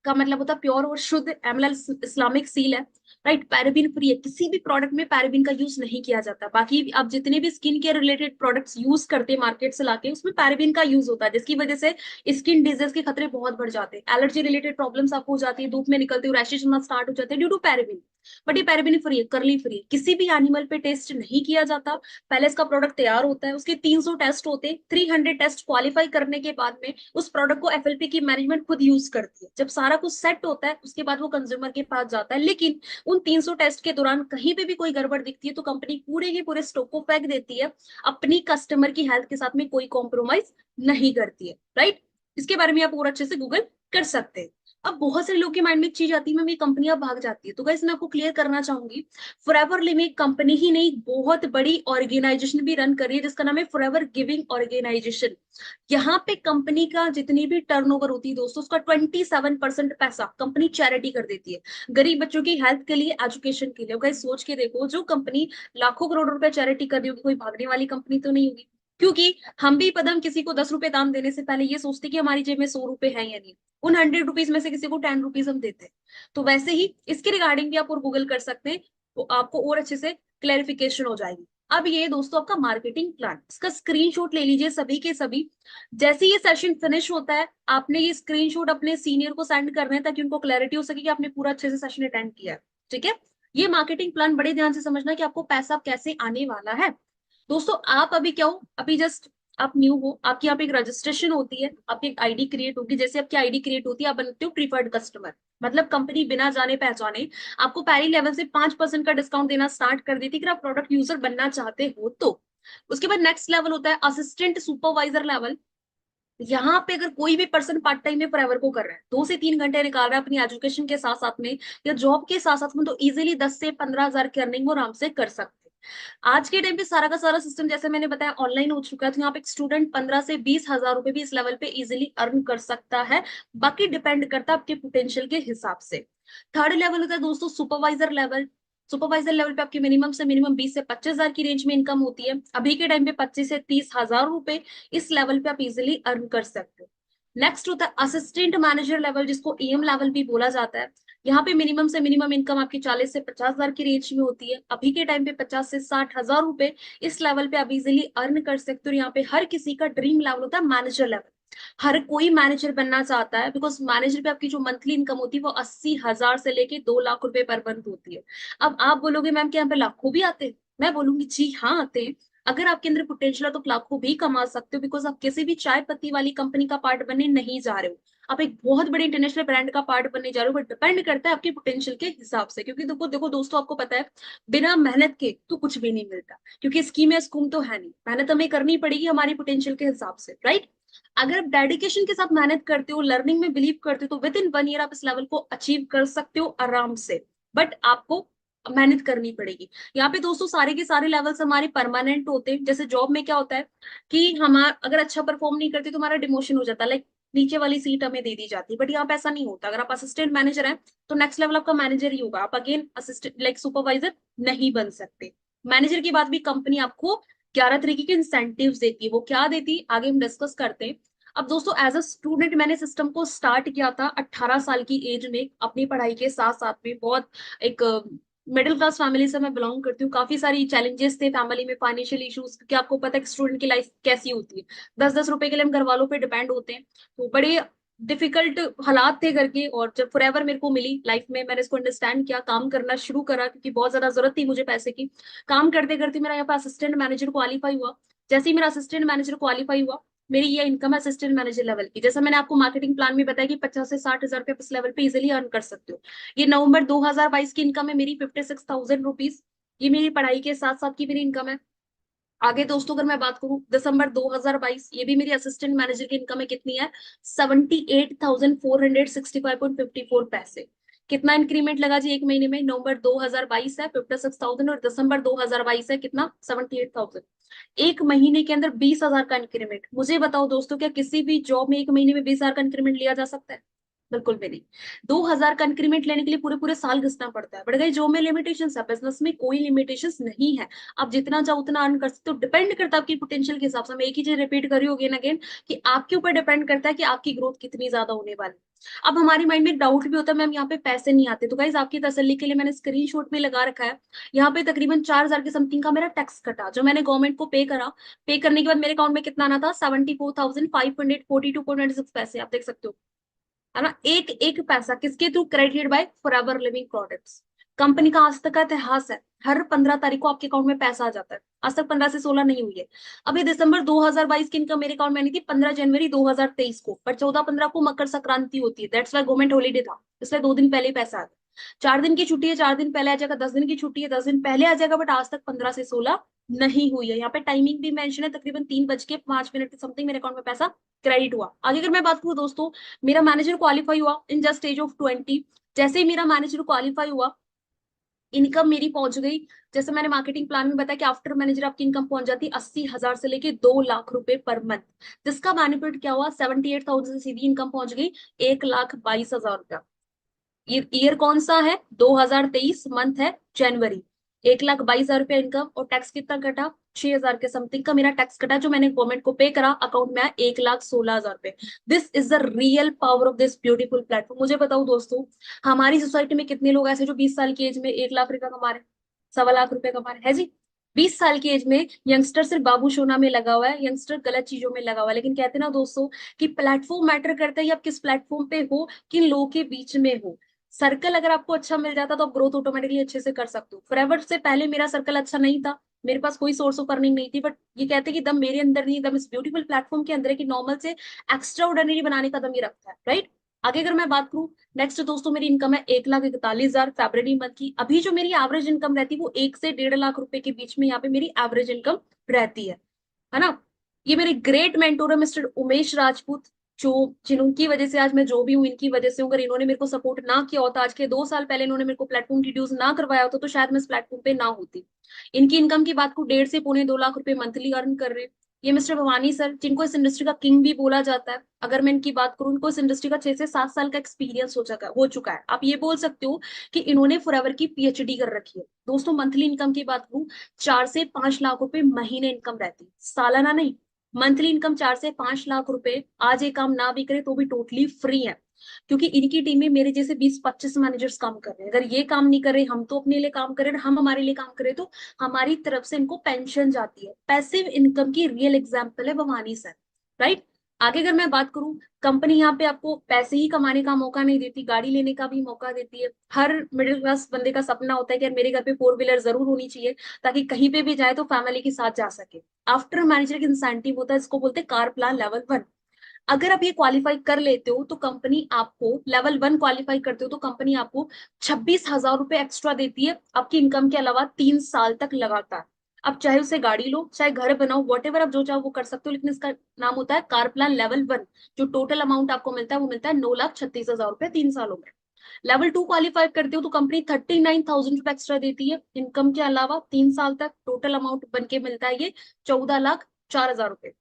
का मतलब होता है प्योर और शुद्ध, एमएलआर इस्लामिक सील है, राइट। पैराबीन फ्री है, किसी भी प्रोडक्ट में पैराबीन का यूज नहीं किया जाता। बाकी आप जितने भी skin care related products use करते हैं मार्केट से लाके, उसमें पैराबीन का यूज होता है, जिसकी वजह से स्किन डिजीज के खतरे बहुत बढ़ जाते हैं। एलर्जी रिलेटेड प्रॉब्लम्स आपको हो जाती है, धूप में निकलते हुए रैशेज होना स्टार्ट हो जाते हैं ड्यू टू पैराबीन। बट ये पैराबीन फ्री है, करली फ्री है, किसी भी एनिमल पे टेस्ट नहीं किया जाता। पहले इसका प्रोडक्ट तैयार होता है, उसके 300 टेस्ट होते हैं, 300 टेस्ट क्वालिफाई करने के बाद में उस प्रोडक्ट को एफएलपी की मैनेजमेंट खुद यूज करती है। जब सारा कुछ सेट होता है उसके बाद वो कंज्यूमर के पास जाता है। लेकिन उन 300 टेस्ट के दौरान कहीं पे भी कोई गड़बड़ दिखती है तो कंपनी पूरे के पूरे स्टॉक को फेंक देती है, अपनी कस्टमर की हेल्थ के साथ में कोई कॉम्प्रोमाइज नहीं करती है, राइट। इसके बारे में आप और अच्छे से गूगल कर सकते हैं। अब बहुत सारे लोग के माइंड में एक चीज आती है, मैम ये कंपनियां भाग जाती है, तो गाइस मैं आपको क्लियर करना चाहूंगी, फॉरएवर लिविंग कंपनी ही नहीं, बहुत बड़ी ऑर्गेनाइजेशन भी रन कर रही है जिसका नाम है फॉरएवर गिविंग ऑर्गेनाइजेशन। यहाँ पे कंपनी का जितनी भी टर्नओवर होती है दोस्तों, उसका 27% पैसा कंपनी चैरिटी कर देती है, गरीब बच्चों की हेल्थ के लिए, एजुकेशन के लिए। गाइस सोच के देखो, जो कंपनी लाखों करोड़ रुपए चैरिटी कर रही होगी, कोई भागने वाली कंपनी तो नहीं होगी। क्योंकि हम भी पदम किसी को 10 रुपए दान देने से पहले ये सोचते कि हमारी जेब में 100 रुपए है या नहीं, उन 100 रुपीज में से किसी को 10 रुपीज हम देते हैं। तो वैसे ही इसके रिगार्डिंग भी आप और गूगल कर सकते हैं, तो आपको और अच्छे से क्लैरिफिकेशन हो जाएगी। अब ये दोस्तों आपका मार्केटिंग प्लान, इसका स्क्रीनशॉट ले लीजिए सभी के सभी। जैसे ये सेशन फिनिश होता है, आपने ये स्क्रीनशॉट अपने सीनियर को सेंड करना है, ताकि उनको क्लैरिटी हो सके कि आपने पूरा अच्छे से सेशन अटेंड किया है। ठीक है। ये मार्केटिंग प्लान बड़े ध्यान से समझना कि आपको पैसा कैसे आने वाला है। दोस्तों आप अभी क्या हो, अभी जस्ट आप न्यू हो, आपकी यहाँ पे एक रजिस्ट्रेशन होती है, आपकी एक आईडी क्रिएट होगी। जैसे आपकी आईडी क्रिएट होती है, आप बनते हो प्रीफर्ड कस्टमर, मतलब कंपनी बिना जाने पहचाने आपको पहली लेवल से 5% का डिस्काउंट देना स्टार्ट कर देती है, अगर आप प्रोडक्ट यूजर बनना चाहते हो तो। उसके बाद नेक्स्ट लेवल होता है असिस्टेंट सुपरवाइजर लेवल। यहाँ पे अगर कोई भी पर्सन पार्ट टाइम में फॉरएवर को कर रहा है, 2 से 3 घंटे निकाल रहा है अपनी एजुकेशन के साथ साथ में या जॉब के साथ साथ में, तो इजीली 10 से 15 हजार की अर्निंग वो आराम से कर सकते हैं। आज के टाइम पे सारा का सारा सिस्टम जैसे मैंने बताया ऑनलाइन हो चुका है, तो यहाँ पे एक स्टूडेंट 15 से 20 हजार रुपए भी इस लेवल पे इजिली अर्न कर सकता है। बाकी डिपेंड करता है आपके पोटेंशियल के हिसाब से। थर्ड लेवल होता है दोस्तों सुपरवाइजर लेवल। सुपरवाइजर लेवल पे आपकी मिनिमम से मिनिमम 20 से 25 हजार की रेंज में इनकम होती है। अभी के टाइम पे 25 से 30 हजार रुपए इस लेवल पे आप इजिली अर्न कर सकते हो। नेक्स्ट होता है असिस्टेंट मैनेजर लेवल, जिसको एएम लेवल भी बोला जाता है। यहाँ पे मिनिमम से मिनिमम इनकम आपकी 40 से 50 हजार की रेंज में होती है। अभी के टाइम पे 50 से 60 हजार रुपए इस लेवल पे आप इजिली अर्न कर सकते हो। यहाँ पे हर किसी का ड्रीम लेवल होता है मैनेजर लेवल। हर कोई मैनेजर बनना चाहता है, बिकॉज मैनेजर पे आपकी जो मंथली इनकम होती है वो 80,000 से लेके 2 लाख रुपए पर मंथ होती है। अब आप बोलोगे मैम कि यहाँ पे लाखों भी आते हैं, मैं बोलूंगी जी हाँ आते हैं। अगर आपके अंदर पोटेंशियल है तो आप लाखों भी कमा सकते हो, बिकॉज आप किसी भी चाय पत्ती वाली कंपनी का पार्ट बनने नहीं जा रहे हो, आप एक बहुत बड़े इंटरनेशनल ब्रांड का पार्ट बनने जा रहे हो। बट डिपेंड करता है आपके पोटेंशियल के हिसाब से, क्योंकि देखो देखो दोस्तों, आपको पता है बिना मेहनत के तो कुछ भी नहीं मिलता, क्योंकि स्कीम है स्कूम तो है नहीं, मेहनत हमें करनी पड़ेगी हमारी पोटेंशियल के हिसाब से, राइट। अगर आप डेडिकेशन के साथ मेहनत करते हो, लर्निंग में बिलीव करते हो, तो विद इन 1 ईयर आप इस लेवल को अचीव कर सकते हो आराम से। बट आपको मेहनत करनी पड़ेगी। यहाँ पे दोस्तों सारे के सारे लेवल्स हमारे परमानेंट होते हैं। जैसे जॉब में क्या होता है कि हमारा अगर अच्छा परफॉर्म नहीं करते तो हमारा डिमोशन हो जाता है, लाइक नीचे वाली सीट हमें दे दी जाती है। बट यहाँ पे ऐसा नहीं होता, अगर आप असिस्टेंट मैनेजर हैं तो नेक्स्ट लेवल आपका मैनेजर ही होगा, आप अगेन असिस्टेंट लाइक सुपरवाइजर नहीं बन सकते। मैनेजर की बात भी कंपनी आपको 11 तरीके के इंसेंटिव्स देती है, वो क्या देती है आगे हम डिस्कस करते हैं। अब दोस्तों एज अ स्टूडेंट मैंने सिस्टम को स्टार्ट किया था 18 साल की एज में, अपनी पढ़ाई के साथ साथ में। बहुत एक मिडिल क्लास फैमिली से मैं बिलोंग करती हूँ, काफी सारी चैलेंजेस थे फैमिली में, फाइनेंशियल इश्यूज, क्योंकि आपको पता है स्टूडेंट की लाइफ कैसी होती है, 10-10 रुपए के लिए हम घर वालों पे डिपेंड होते हैं। तो बड़े डिफिकल्ट हालात थे घर के, और जब फॉरएवर मेरे को मिली लाइफ में, मैंने इसको अंडरस्टैंड किया, काम करना शुरू करा, क्योंकि बहुत ज्यादा जरूरत थी मुझे पैसे की। काम करते करते मेरा यहाँ पे असिस्टेंट मैनेजर क्वालिफाई हुआ। जैसे ही मेरा असिस्टेंट मैनेजर क्वालिफाई हुआ, मेरी ये इनकम है असिस्टेंट मैनेजर लेवल की। जैसा मैंने आपको मार्केटिंग प्लान में बताया कि 50 से 60 हजार रुपये इस लेवल पे इजिली अर्न कर सकते हो। ये नवंबर 2022 की इनकम है मेरी 56,000 रुपीज। ये मेरी पढ़ाई के साथ साथ की मेरी इनकम है। आगे दोस्तों अगर मैं बात करूं दिसंबर 2022, ये भी मेरी असिस्टेंट मैनेजर की इनकम है, कितनी है 78,465.54 पैसे। कितना इंक्रीमेंट लगा जी एक महीने में? नवंबर 2022 है 56,000, और दिसंबर 2022 है कितना 78,000। एक महीने के अंदर 20,000 का इंक्रीमेंट। मुझे बताओ दोस्तों, क्या किसी भी जॉब में एक महीने में 20,000 का इंक्रीमेंट लिया जा सकता है? बिल्कुल भी नहीं। 2,000 का इंक्रीमेंट लेने के लिए पूरे पूरे साल घिसना पड़ता है। बढ़ गई जॉब में लिमिटेशन है, बिजनेस में कोई लिमिटेशन नहीं है। आप जितना चाहो उतना अर्न कर सकते हो, डिपेंड करता है आपकी पोटेंशियल के हिसाब से। मैं एक ही चीज रिपीट कर रही हूँ अगेन अगेन, कि आपके ऊपर डिपेंड करता है कि आपकी ग्रोथ कितनी ज्यादा होने वाली है। अब हमारी माइंड में एक डाउट भी होता है मैम यहाँ पे पैसे नहीं आते, तो गाइज आपकी तसल्ली के लिए मैंने स्क्रीनशॉट में लगा रखा है। यहाँ पे तकरीबन 4,000 के समथिंग का मेरा टैक्स कटा, जो मैंने गवर्नमेंट को पे करा। पे करने के बाद मेरे अकाउंट में कितना आना था 74,542.96 पैसे, आप देख सकते हो, है ना। एक एक पैसा किसके through? Credited bye forever living products. Company का आज तक का इतिहास है, हर 15 तारीख को आपके अकाउंट में पैसा आ जाता है। आज तक 15 से 16 नहीं हुई है। अभी दिसंबर 2022 की इनकम मेरे अकाउंट में आनी थी 15 जनवरी 2023 को, पर 14-15 को मकर संक्रांति होती है, दैट्स वाई गवर्नमेंट हॉलीडे था, इसलिए 2 दिन पहले ही पैसा आता है। 4 दिन की छुट्टी है, 4 दिन पहले आ जाएगा। 10 दिन की छुट्टी है, 10 दिन पहले आ जाएगा। बट आज तक 15 से 16 नहीं हुई है। यहाँ पे टाइमिंग भी मेंशन है, तकरीबन 3:05 के समथिंग मेरे अकाउंट में पैसा क्रेडिट हुआ। आगे अगर मैं बात करूँ दोस्तों, मेरा मैनेजर क्वालिफाई हुआ इन जस्ट एज ऑफ 20। जैसे ही मेरा मैनेजर क्वालिफाई हुआ, इनकम मेरी पहुंच गई, जैसे मैंने मार्केटिंग प्लान में बताया कि आफ्टर मैनेजर आपकी इनकम पहुंच जाती 80,000 से लेके 2 लाख रुपए पर मंथ। जिसका बेनिफिट क्या हुआ, 78,000 से सीधी इनकम पहुंच गई 1,22,000 रुपया। ईयर कौन सा है? 2023, मंथ है जनवरी। 1,22,000 रुपया इनकम, और टैक्स कितना कटा? 6,000 के समथिंग का मेरा टैक्स कटा, जो मैंने गवर्नमेंट को पे करा। अकाउंट में आया 1,16,000 रुपए। This is the real power of this beautiful platform. मुझे बताओ दोस्तों, हमारी सोसाइटी में कितने लोग ऐसे जो 20 साल की एज में 1 लाख रुपया कमा रहे, 1.25 लाख रुपए कमा रहे हैं जी? 20 साल की एज में यंगस्टर सिर्फ बाबू सोना में लगा हुआ है, यंगस्टर गलत चीजों में लगा हुआ है। लेकिन कहते हैं ना दोस्तों कि प्लेटफॉर्म मैटर करता है, आप किस प्लेटफॉर्म पे हो, किन लोगों के बीच में हो। सर्कल अगर आपको अच्छा मिल जाता तो आप ग्रोथ ऑटोमेटिकली अच्छे से कर सकते हो। फॉरएवर से पहले मेरा सर्कल अच्छा नहीं था, मेरे पास कोई सोर्स ऑफ अर्निंग नहीं थी। बट ये कहते हैं कि दम मेरे अंदर नहीं, दम इस ब्यूटीफुल प्लेटफॉर्म के अंदर है, कि नॉर्मल से एक्स्ट्रा ऑर्डिनरी बनाने का दम ये रखता है, राइट। आगे अगर मैं बात करूं, नेक्स्ट दोस्तों मेरी इनकम है 1,41,000 फेब्रवरी मंथ की। अभी जो मेरी एवरेज इनकम रहती है वो 1 से 1.5 लाख रुपए के बीच में यहाँ पे मेरी एवरेज इनकम रहती है ना। ये मेरे ग्रेट मेंटोर है मिस्टर उमेश राजपूत, जो जिनकी वजह से आज मैं जो भी हूँ इनकी वजह से हूँ। अगर इन्होंने मेरे को सपोर्ट ना किया होता, आज के 2 साल पहले इन्होंने मेरे को प्लेटफॉर्म इंट्रोड्यूस ना करवाया होता, तो शायद मैं इस प्लेटफॉर्म पे ना होती। इनकी इनकम की बात करूँ, 1.5 से 2 लाख रुपए मंथली अर्न कर रहे हैं। ये मिस्टर भवानी सर, जिनको इस इंडस्ट्री का किंग भी बोला जाता है। अगर मैं इनकी बात करूँ, इनको इस इंडस्ट्री का 6 से 7 साल का एक्सपीरियंस हो चुका है। आप ये बोल सकते हो कि इन्होंने फॉरएवर की पीएचडी कर रखी है। दोस्तों मंथली इनकम की बात करूँ, 4 से 5 लाख रुपए महीने इनकम रहती है, सालाना नहीं। मंथली इनकम 4 से 5 लाख रुपए। आज ये काम ना भी करे तो भी टोटली फ्री है, क्योंकि इनकी टीम में मेरे जैसे 20-25 मैनेजर्स काम कर रहे हैं। अगर ये काम नहीं कर रहे, हम तो अपने लिए काम करें, हम हमारे लिए काम करें, तो हमारी तरफ से इनको पेंशन जाती है। पैसिव इनकम की रियल एग्जाम्पल है भवानी सर, राइट। आगे अगर मैं बात करूं, कंपनी यहाँ पे आपको पैसे ही कमाने का मौका नहीं देती, गाड़ी लेने का भी मौका देती है। हर मिडिल क्लास बंदे का सपना होता है कि यार मेरे घर पे फोर व्हीलर जरूर होनी चाहिए, ताकि कहीं पे भी जाए तो फैमिली के साथ जा सके। आफ्टर मैनेजर इंसेंटिव होता है, इसको बोलते हैं कार प्लान लेवल 1। अगर आप ये क्वालिफाई कर लेते हो तो कंपनी आपको लेवल 1 क्वालिफाई करते हो तो कंपनी आपको 26,000 रुपए एक्स्ट्रा देती है आपकी इनकम के अलावा 3 साल तक लगातार। आप चाहे उसे गाड़ी लो, चाहे घर बनाओ, वॉट एवर आप जो चाहो वो कर सकते हो, लेकिन इसका नाम होता है कार प्लान लेवल 1। जो टोटल अमाउंट आपको मिलता है वो मिलता है 9,36,000 रुपए 3 सालों में। लेवल 2 क्वालिफाई करते हो तो कंपनी 39,000 रुपए एक्स्ट्रा देती है इनकम के अलावा 3 साल तक। टोटल अमाउंट बन के मिलता है ये 14,04,000 रुपए।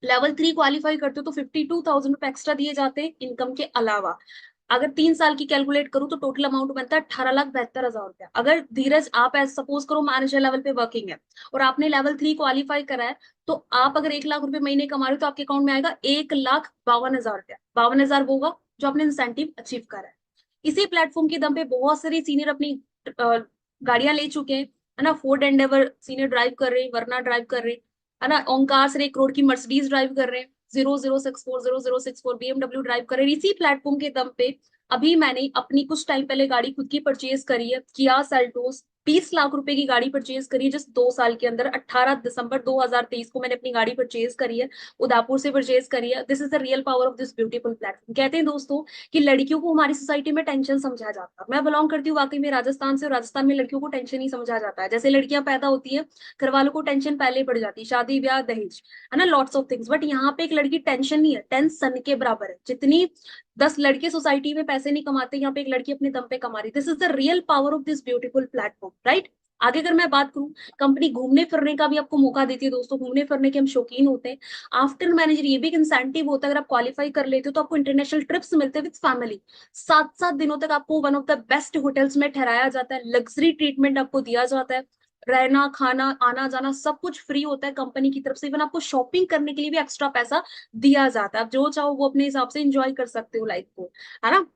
लेवल 3 क्वालिफाई करते हो तो 52,000 रुपए एक्स्ट्रा दिए जाते हैं इनकम के अलावा। अगर 3 साल की कैलकुलेट करूं तो टोटल अमाउंट बनता है 18,72,000 रुपया। अगर धीरज आप एज सपोज करो मैनेजर लेवल पे वर्किंग है और आपने लेवल 3 क्वालिफाई करा है, तो आप अगर 1 लाख रुपए महीने कमा रहे हो तो आपके अकाउंट में आएगा 1,52,000 रुपया। 52,000 वो होगा जो आपने इंसेंटिव अचीव करा है। इसी प्लेटफॉर्म के दम पे बहुत सारे सीनियर अपनी गाड़ियां ले चुके हैं, है ना। फोर्ड एंडेवर सीनियर ड्राइव कर रहे हैं, वरना ड्राइव कर रहे हैं, है ना। ओंकार से 1 करोड़ की मर्सिडीज ड्राइव कर रहे हैं, 0064 BMW ड्राइव कर रहे हैं इसी प्लेटफॉर्म के दम पे। अभी मैंने अपनी कुछ टाइम पहले गाड़ी खुद की परचेज करी है, किया सेल्टोस। 20 लाख रुपए की गाड़ी परचेज करी है जस्ट 2 साल के अंदर। 18 दिसंबर 2023 को मैंने अपनी गाड़ी परचेज करी है, उदयपुर से परचेज करी है। This is the real power of this beautiful platform. कहते हैं दोस्तों कि लड़कियों को हमारी सोसाइटी में टेंशन समझा जाता है। मैं बिलोंग करती हूँ वाकई में राजस्थान से, और राजस्थान में लड़कियों को टेंशन ही समझा जाता है। जैसे लड़कियां पैदा होती है, घर वालों को टेंशन पहले ही पड़ जाती है, शादी ब्याह दहेज, है ना, लॉट्स ऑफ थिंग्स। बट यहाँ पे एक लड़की टेंशन नहीं है, टेंशन के बराबर है। जितनी 10 लड़के सोसाइटी में पैसे नहीं कमाते, यहाँ पे एक लड़की अपने दम पे कमा रही। This is the real power of this beautiful platform, right. आगे अगर मैं बात करूं, कंपनी घूमने फिरने का भी आपको मौका देती है दोस्तों। घूमने फिरने के हम शौकीन होते हैं। आफ्टर मैनेजर ये भी एक इंसेंटिव होता है, अगर आप क्वालिफाई कर लेते हो तो आपको इंटरनेशनल ट्रिप्स मिलते हैं विद फैमिली। 7-7 दिनों तक आपको one of the best hotels में ठहराया जाता है, लग्जरी ट्रीटमेंट आपको दिया जाता है, रहना खाना आना जाना सब कुछ फ्री होता है कंपनी की तरफ से। इवन आपको शॉपिंग करने के लिए भी एक्स्ट्रा पैसा दिया जाता है, आप जो चाहो वो अपने हिसाब से इंजॉय कर सकते हो लाइफ को, है ना।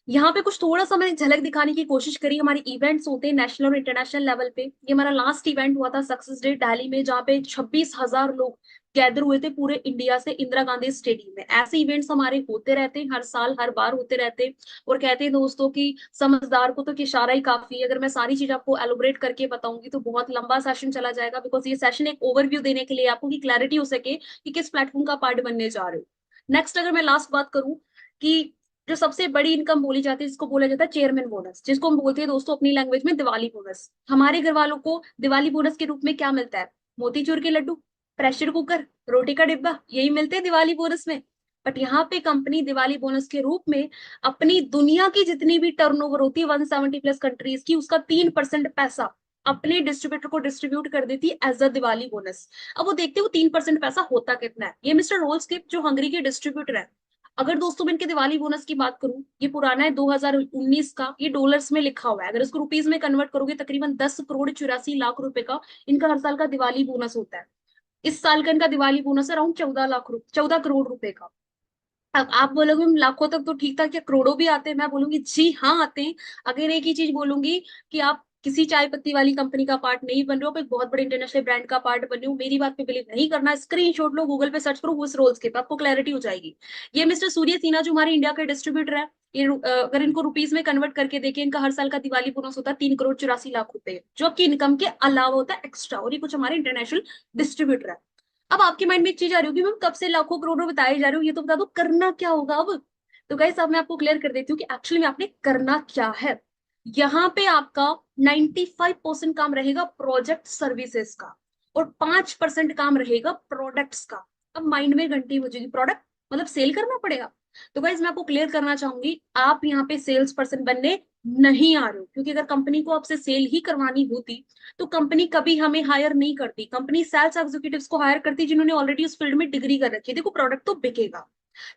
यहाँ पे कुछ थोड़ा सा मैंने झलक दिखाने की कोशिश करी। हमारे इवेंट्स होते हैं नेशनल और इंटरनेशनल लेवल पे। ये हमारा लास्ट इवेंट हुआ था सक्सेस डे दिल्ली में, जहाँ पे 26,000 लोग गैदर हुए थे पूरे इंडिया से इंदिरा गांधी स्टेडियम में। ऐसे इवेंट्स हमारे होते रहते हैं, हर साल हर बार होते रहते हैं। और कहते हैं दोस्तों कि समझदार को तो इशारा ही काफी है। अगर मैं सारी चीज आपको एलोबरेट करके बताऊंगी तो बहुत लंबा सेशन चला जाएगा, बिकॉज ये सेशन एक ओवरव्यू देने के लिए आपको की क्लैरिटी हो सके कि किस प्लेटफॉर्म का पार्ट बनने जा रहे हो। नेक्स्ट अगर मैं लास्ट बात करूं कि जो सबसे बड़ी इनकम बोली जाती है जिसको बोला जाता है चेयरमैन बोनस, जिसको हम बोलते हैं दोस्तों अपनी लैंग्वेज में दिवाली बोनस। हमारे घर वालों को दिवाली बोनस के रूप में क्या मिलता है? मोतीचूर के लड्डू, प्रेशर कुकर, रोटी का डिब्बा, यही मिलते हैं दिवाली बोनस में। बट यहाँ पे कंपनी दिवाली बोनस के रूप में अपनी दुनिया की जितनी भी टर्नओवर होती है 170+ कंट्रीज की, उसका 3% पैसा अपने डिस्ट्रीब्यूटर को डिस्ट्रीब्यूट कर देती है एज अ दिवाली बोनस। अब वो देखते हैं वो 3% पैसा होता कितना है। ये मिस्टर रोल्सकिप जो हंगरी के डिस्ट्रीब्यूटर है, अगर दोस्तों मैं इनके दिवाली बोनस की बात करूं, ये पुराना है 2019 का, ये डॉलर्स में लिखा हुआ है। अगर इसको रुपीज में कन्वर्ट करोगे तकरीबन 10,84,00,000 रुपए का इनका हर साल का दिवाली बोनस होता है। इस साल का इनका दिवाली बोनस है अराउंड 14 करोड़ रुपए का। अब आप बोलोगे लाखों तक तो ठीक था, क्या करोड़ों भी आते हैं? मैं बोलूंगी जी हाँ आते हैं। अगर एक ही चीज बोलूंगी कि आप किसी चाय पत्ती वाली कंपनी का पार्ट नहीं बन रहे हो, आप एक बहुत बड़े इंटरनेशनल ब्रांड का पार्ट बन रहे हो, मेरी बात पे बिलीव नहीं करना, स्क्रीनशॉट लो, गूगल पे सर्च करो उस रोल्स के, आपको क्लैरिटी हो जाएगी। ये मिस्टर सूर्य सिन्हा जो हमारे इंडिया के डिस्ट्रीब्यूटर है, ये अगर इनको रुपीज में कन्वर्ट करके देखें, इनका हर साल का दिवाली बोनस होता है 3,84,00,000 रुपए, जो आपकी इनकम के अलावा होता है एक्स्ट्रा। और ये कुछ हमारे इंटरनेशनल डिस्ट्रीब्यूटर है। अब आपके माइंड में एक चीज आ रही होगी, मैम कब से लाखों करोड़ों बताए जा रहे हो, ये तो बता दो करना क्या होगा अब। तो गाइस अब मैं आपको क्लियर कर देती हूँ कि एक्चुअली में आपने करना क्या है। यहाँ पे आपका 95% काम रहेगा प्रोजेक्ट सर्विसेज का, और 5% काम रहेगा प्रोडक्ट्स का। अब माइंड में घंटी बजेगी, प्रोडक्ट मतलब सेल करना पड़ेगा। तो गाइज मैं आपको क्लियर करना चाहूंगी, आप यहाँ पे सेल्स पर्सन बनने नहीं आ रहे हो, क्योंकि अगर कंपनी को आपसे सेल ही करवानी होती तो कंपनी कभी हमें हायर नहीं करती। कंपनी सेल्स एग्जीक्यूटिव्स को हायर करती जिन्होंने ऑलरेडी उस फील्ड में डिग्री कर रखी है। देखो प्रोडक्ट तो बिकेगा,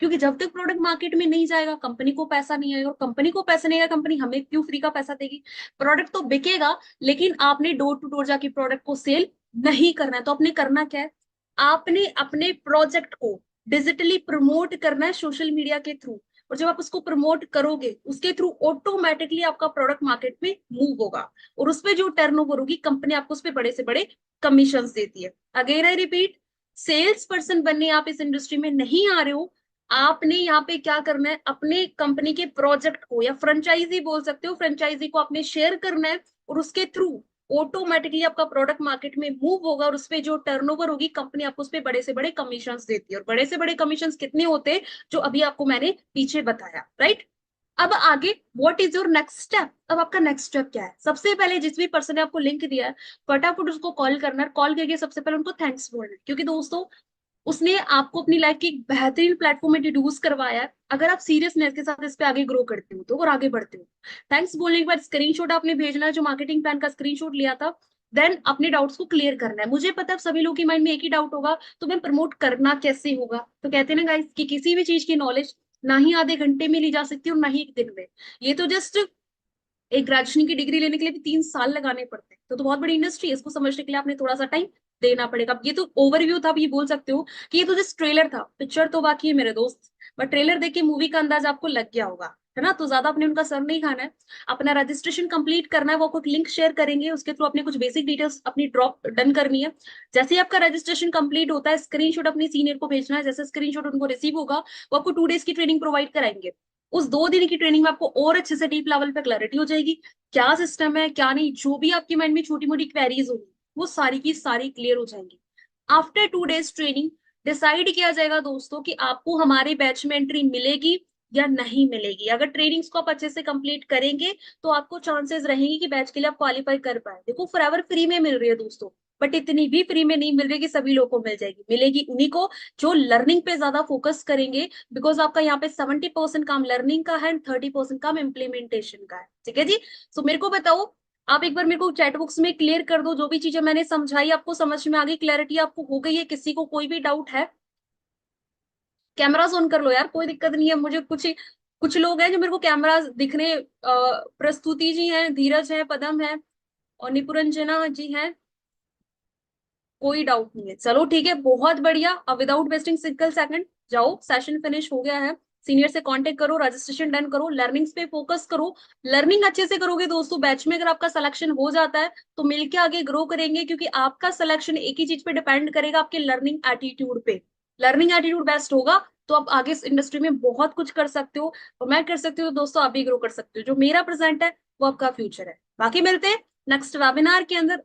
क्योंकि जब तक प्रोडक्ट मार्केट में नहीं जाएगा कंपनी को पैसा नहीं आएगा, और कंपनी को पैसा नहीं आएगा कंपनी हमें क्यों फ्री का पैसा देगी। प्रोडक्ट तो बिकेगा, लेकिन आपने डोर टू डोर जाके प्रोडक्ट को सेल नहीं करना है। तो आपने करना क्या है, आपने अपने प्रोजेक्ट को डिजिटली प्रमोट करना है सोशल मीडिया के थ्रू। और जब आप उसको प्रमोट करोगे उसके थ्रू ऑटोमेटिकली आपका प्रोडक्ट मार्केट में मूव होगा, और उस पर जो टर्नओवर होगी कंपनी आपको उस पर बड़े से बड़े कमीशन देती है। Again I repeat, sales person बनने आप इस इंडस्ट्री में नहीं आ रहे हो, आपने यहाँ पे क्या करना है, अपने कंपनी के प्रोजेक्ट को, या फ्रेंचाइजी बोल सकते हो, फ्रेंचाइजी को आपने शेयर करना है, और उसके थ्रू ऑटोमेटिकली आपका प्रोडक्ट मार्केट में मूव होगा, और उसपे जो टर्नओवर होगी, कंपनी आपको उसपे बड़े से बड़े कमीशन देती है। और बड़े से बड़े कमीशन कितने होते हैं, जो अभी आपको मैंने पीछे बताया, राइट। अब आगे what is your next step, अब आपका नेक्स्ट स्टेप क्या है? सबसे पहले जिस भी पर्सन ने आपको लिंक दिया है, फटाफट उसको कॉल करना है, कॉल करके सबसे पहले उनको थैंक्स बोलना है, क्योंकि दोस्तों उसने आपको अपनी लाइफ की एक बेहतरीन प्लेटफॉर्म में इंट्रोड्यूस करवाया है। अगर आप सीरियसनेस के साथ इस पे आगे ग्रो करते हो तो, और आगे बढ़ते हो, थैंक्स बोलने के बाद स्क्रीनशॉट आपने भेजना है, जो मार्केटिंग प्लान का स्क्रीनशॉट लिया था। देन अपने डाउट्स को क्लियर करना है। मुझे पता है सभी लोगों के माइंड में एक ही डाउट होगा, तो मैं प्रमोट करना कैसे होगा? तो कहते हैं ना गाइस कि किसी भी चीज की नॉलेज ना ही आधे घंटे में ली जा सकती है और ना ही एक दिन में। ये तो जस्ट एक ग्रेजुएशन की डिग्री लेने के लिए भी 3 साल लगाने पड़ते हैं, तो बहुत बड़ी इंडस्ट्री है, इसको समझने के लिए आपने थोड़ा सा टाइम देना पड़ेगा। अब ये तो ओवरव्यू था, अब ये बोल सकते हो कि ये तो जस्ट ट्रेलर था, पिक्चर तो बाकी है मेरे दोस्त। बट ट्रेलर देख के मूवी का अंदाज आपको लग गया होगा, है ना? तो ज्यादा अपने उनका सर नहीं खाना है, अपना रजिस्ट्रेशन कंप्लीट करना है। वो आपको लिंक शेयर करेंगे, उसके थ्रू अपने कुछ बेसिक डिटेल्स अपनी ड्रॉप डन करनी है। जैसे ही आपका रजिस्ट्रेशन कंप्लीट होता है, स्क्रीनशॉट अपनी सीनियर को भेजना है। जैसे स्क्रीनशॉट उनको रिसीव होगा, वो आपको 2 डेज की ट्रेनिंग प्रोवाइड कराएंगे। उस 2 दिन की ट्रेनिंग में आपको और अच्छे से डीप लेवल पे क्लैरिटी हो जाएगी, क्या सिस्टम है क्या नहीं, जो भी आपके माइंड में छोटी मोटी क्वेरीज होगी वो सारी की सारी क्लियर हो जाएंगी। आफ्टर 2 डेज ट्रेनिंग डिसाइड किया जाएगा दोस्तों कि आपको हमारे बैच में एंट्री मिलेगी या नहीं मिलेगी। अगर ट्रेनिंग्स को आप अच्छे से कंप्लीट करेंगे तो आपको चांसेस रहेंगे कि बैच के लिए आप क्वालिफाई कर पाए। देखो फॉरएवर फ्री में मिल रही है दोस्तों, बट इतनी भी फ्री में नहीं मिल रही कि सभी लोगों को मिल जाएगी। मिलेगी उन्हीं को जो लर्निंग पे ज्यादा फोकस करेंगे, बिकॉज आपका यहाँ पे 70% काम लर्निंग का है एंड 30% काम इम्प्लीमेंटेशन का है। ठीक है जी। सो मेरे को बताओ, आप एक बार मेरे को चैट बॉक्स में क्लियर कर दो, जो भी चीजें मैंने समझाई आपको समझ में आ गई, क्लैरिटी आपको हो गई है? किसी को कोई भी डाउट है? कैमरास ऑन कर लो यार, कोई दिक्कत नहीं है मुझे। कुछ कुछ लोग हैं जो मेरे को कैमरा दिख रहे प्रस्तुति जी हैं, धीरज है, पदम है, और निपुरंजना जी हैं। कोई डाउट नहीं है, चलो ठीक है, बहुत बढ़िया। अब विदाउट वेस्टिंग सिंगल सेकंड जाओ, सेशन फिनिश हो गया है। सीनियर से कांटेक्ट करो, रजिस्ट्रेशन डन करो, लर्निंग्स पे फोकस करो। लर्निंग अच्छे से करोगे दोस्तों, बैच में अगर आपका सिलेक्शन हो जाता है तो मिलके आगे ग्रो करेंगे, क्योंकि आपका सिलेक्शन एक ही चीज पे डिपेंड करेगा, आपके लर्निंग एटीट्यूड पे। लर्निंग एटीट्यूड बेस्ट होगा तो आप आगे इस इंडस्ट्री में बहुत कुछ कर सकते हो, और मैं कर सकती हूँ दोस्तों, आप भी ग्रो कर सकते हो। जो मेरा प्रेजेंट है वो आपका फ्यूचर है। बाकी मिलते हैं नेक्स्ट वेबिनार के अंदर।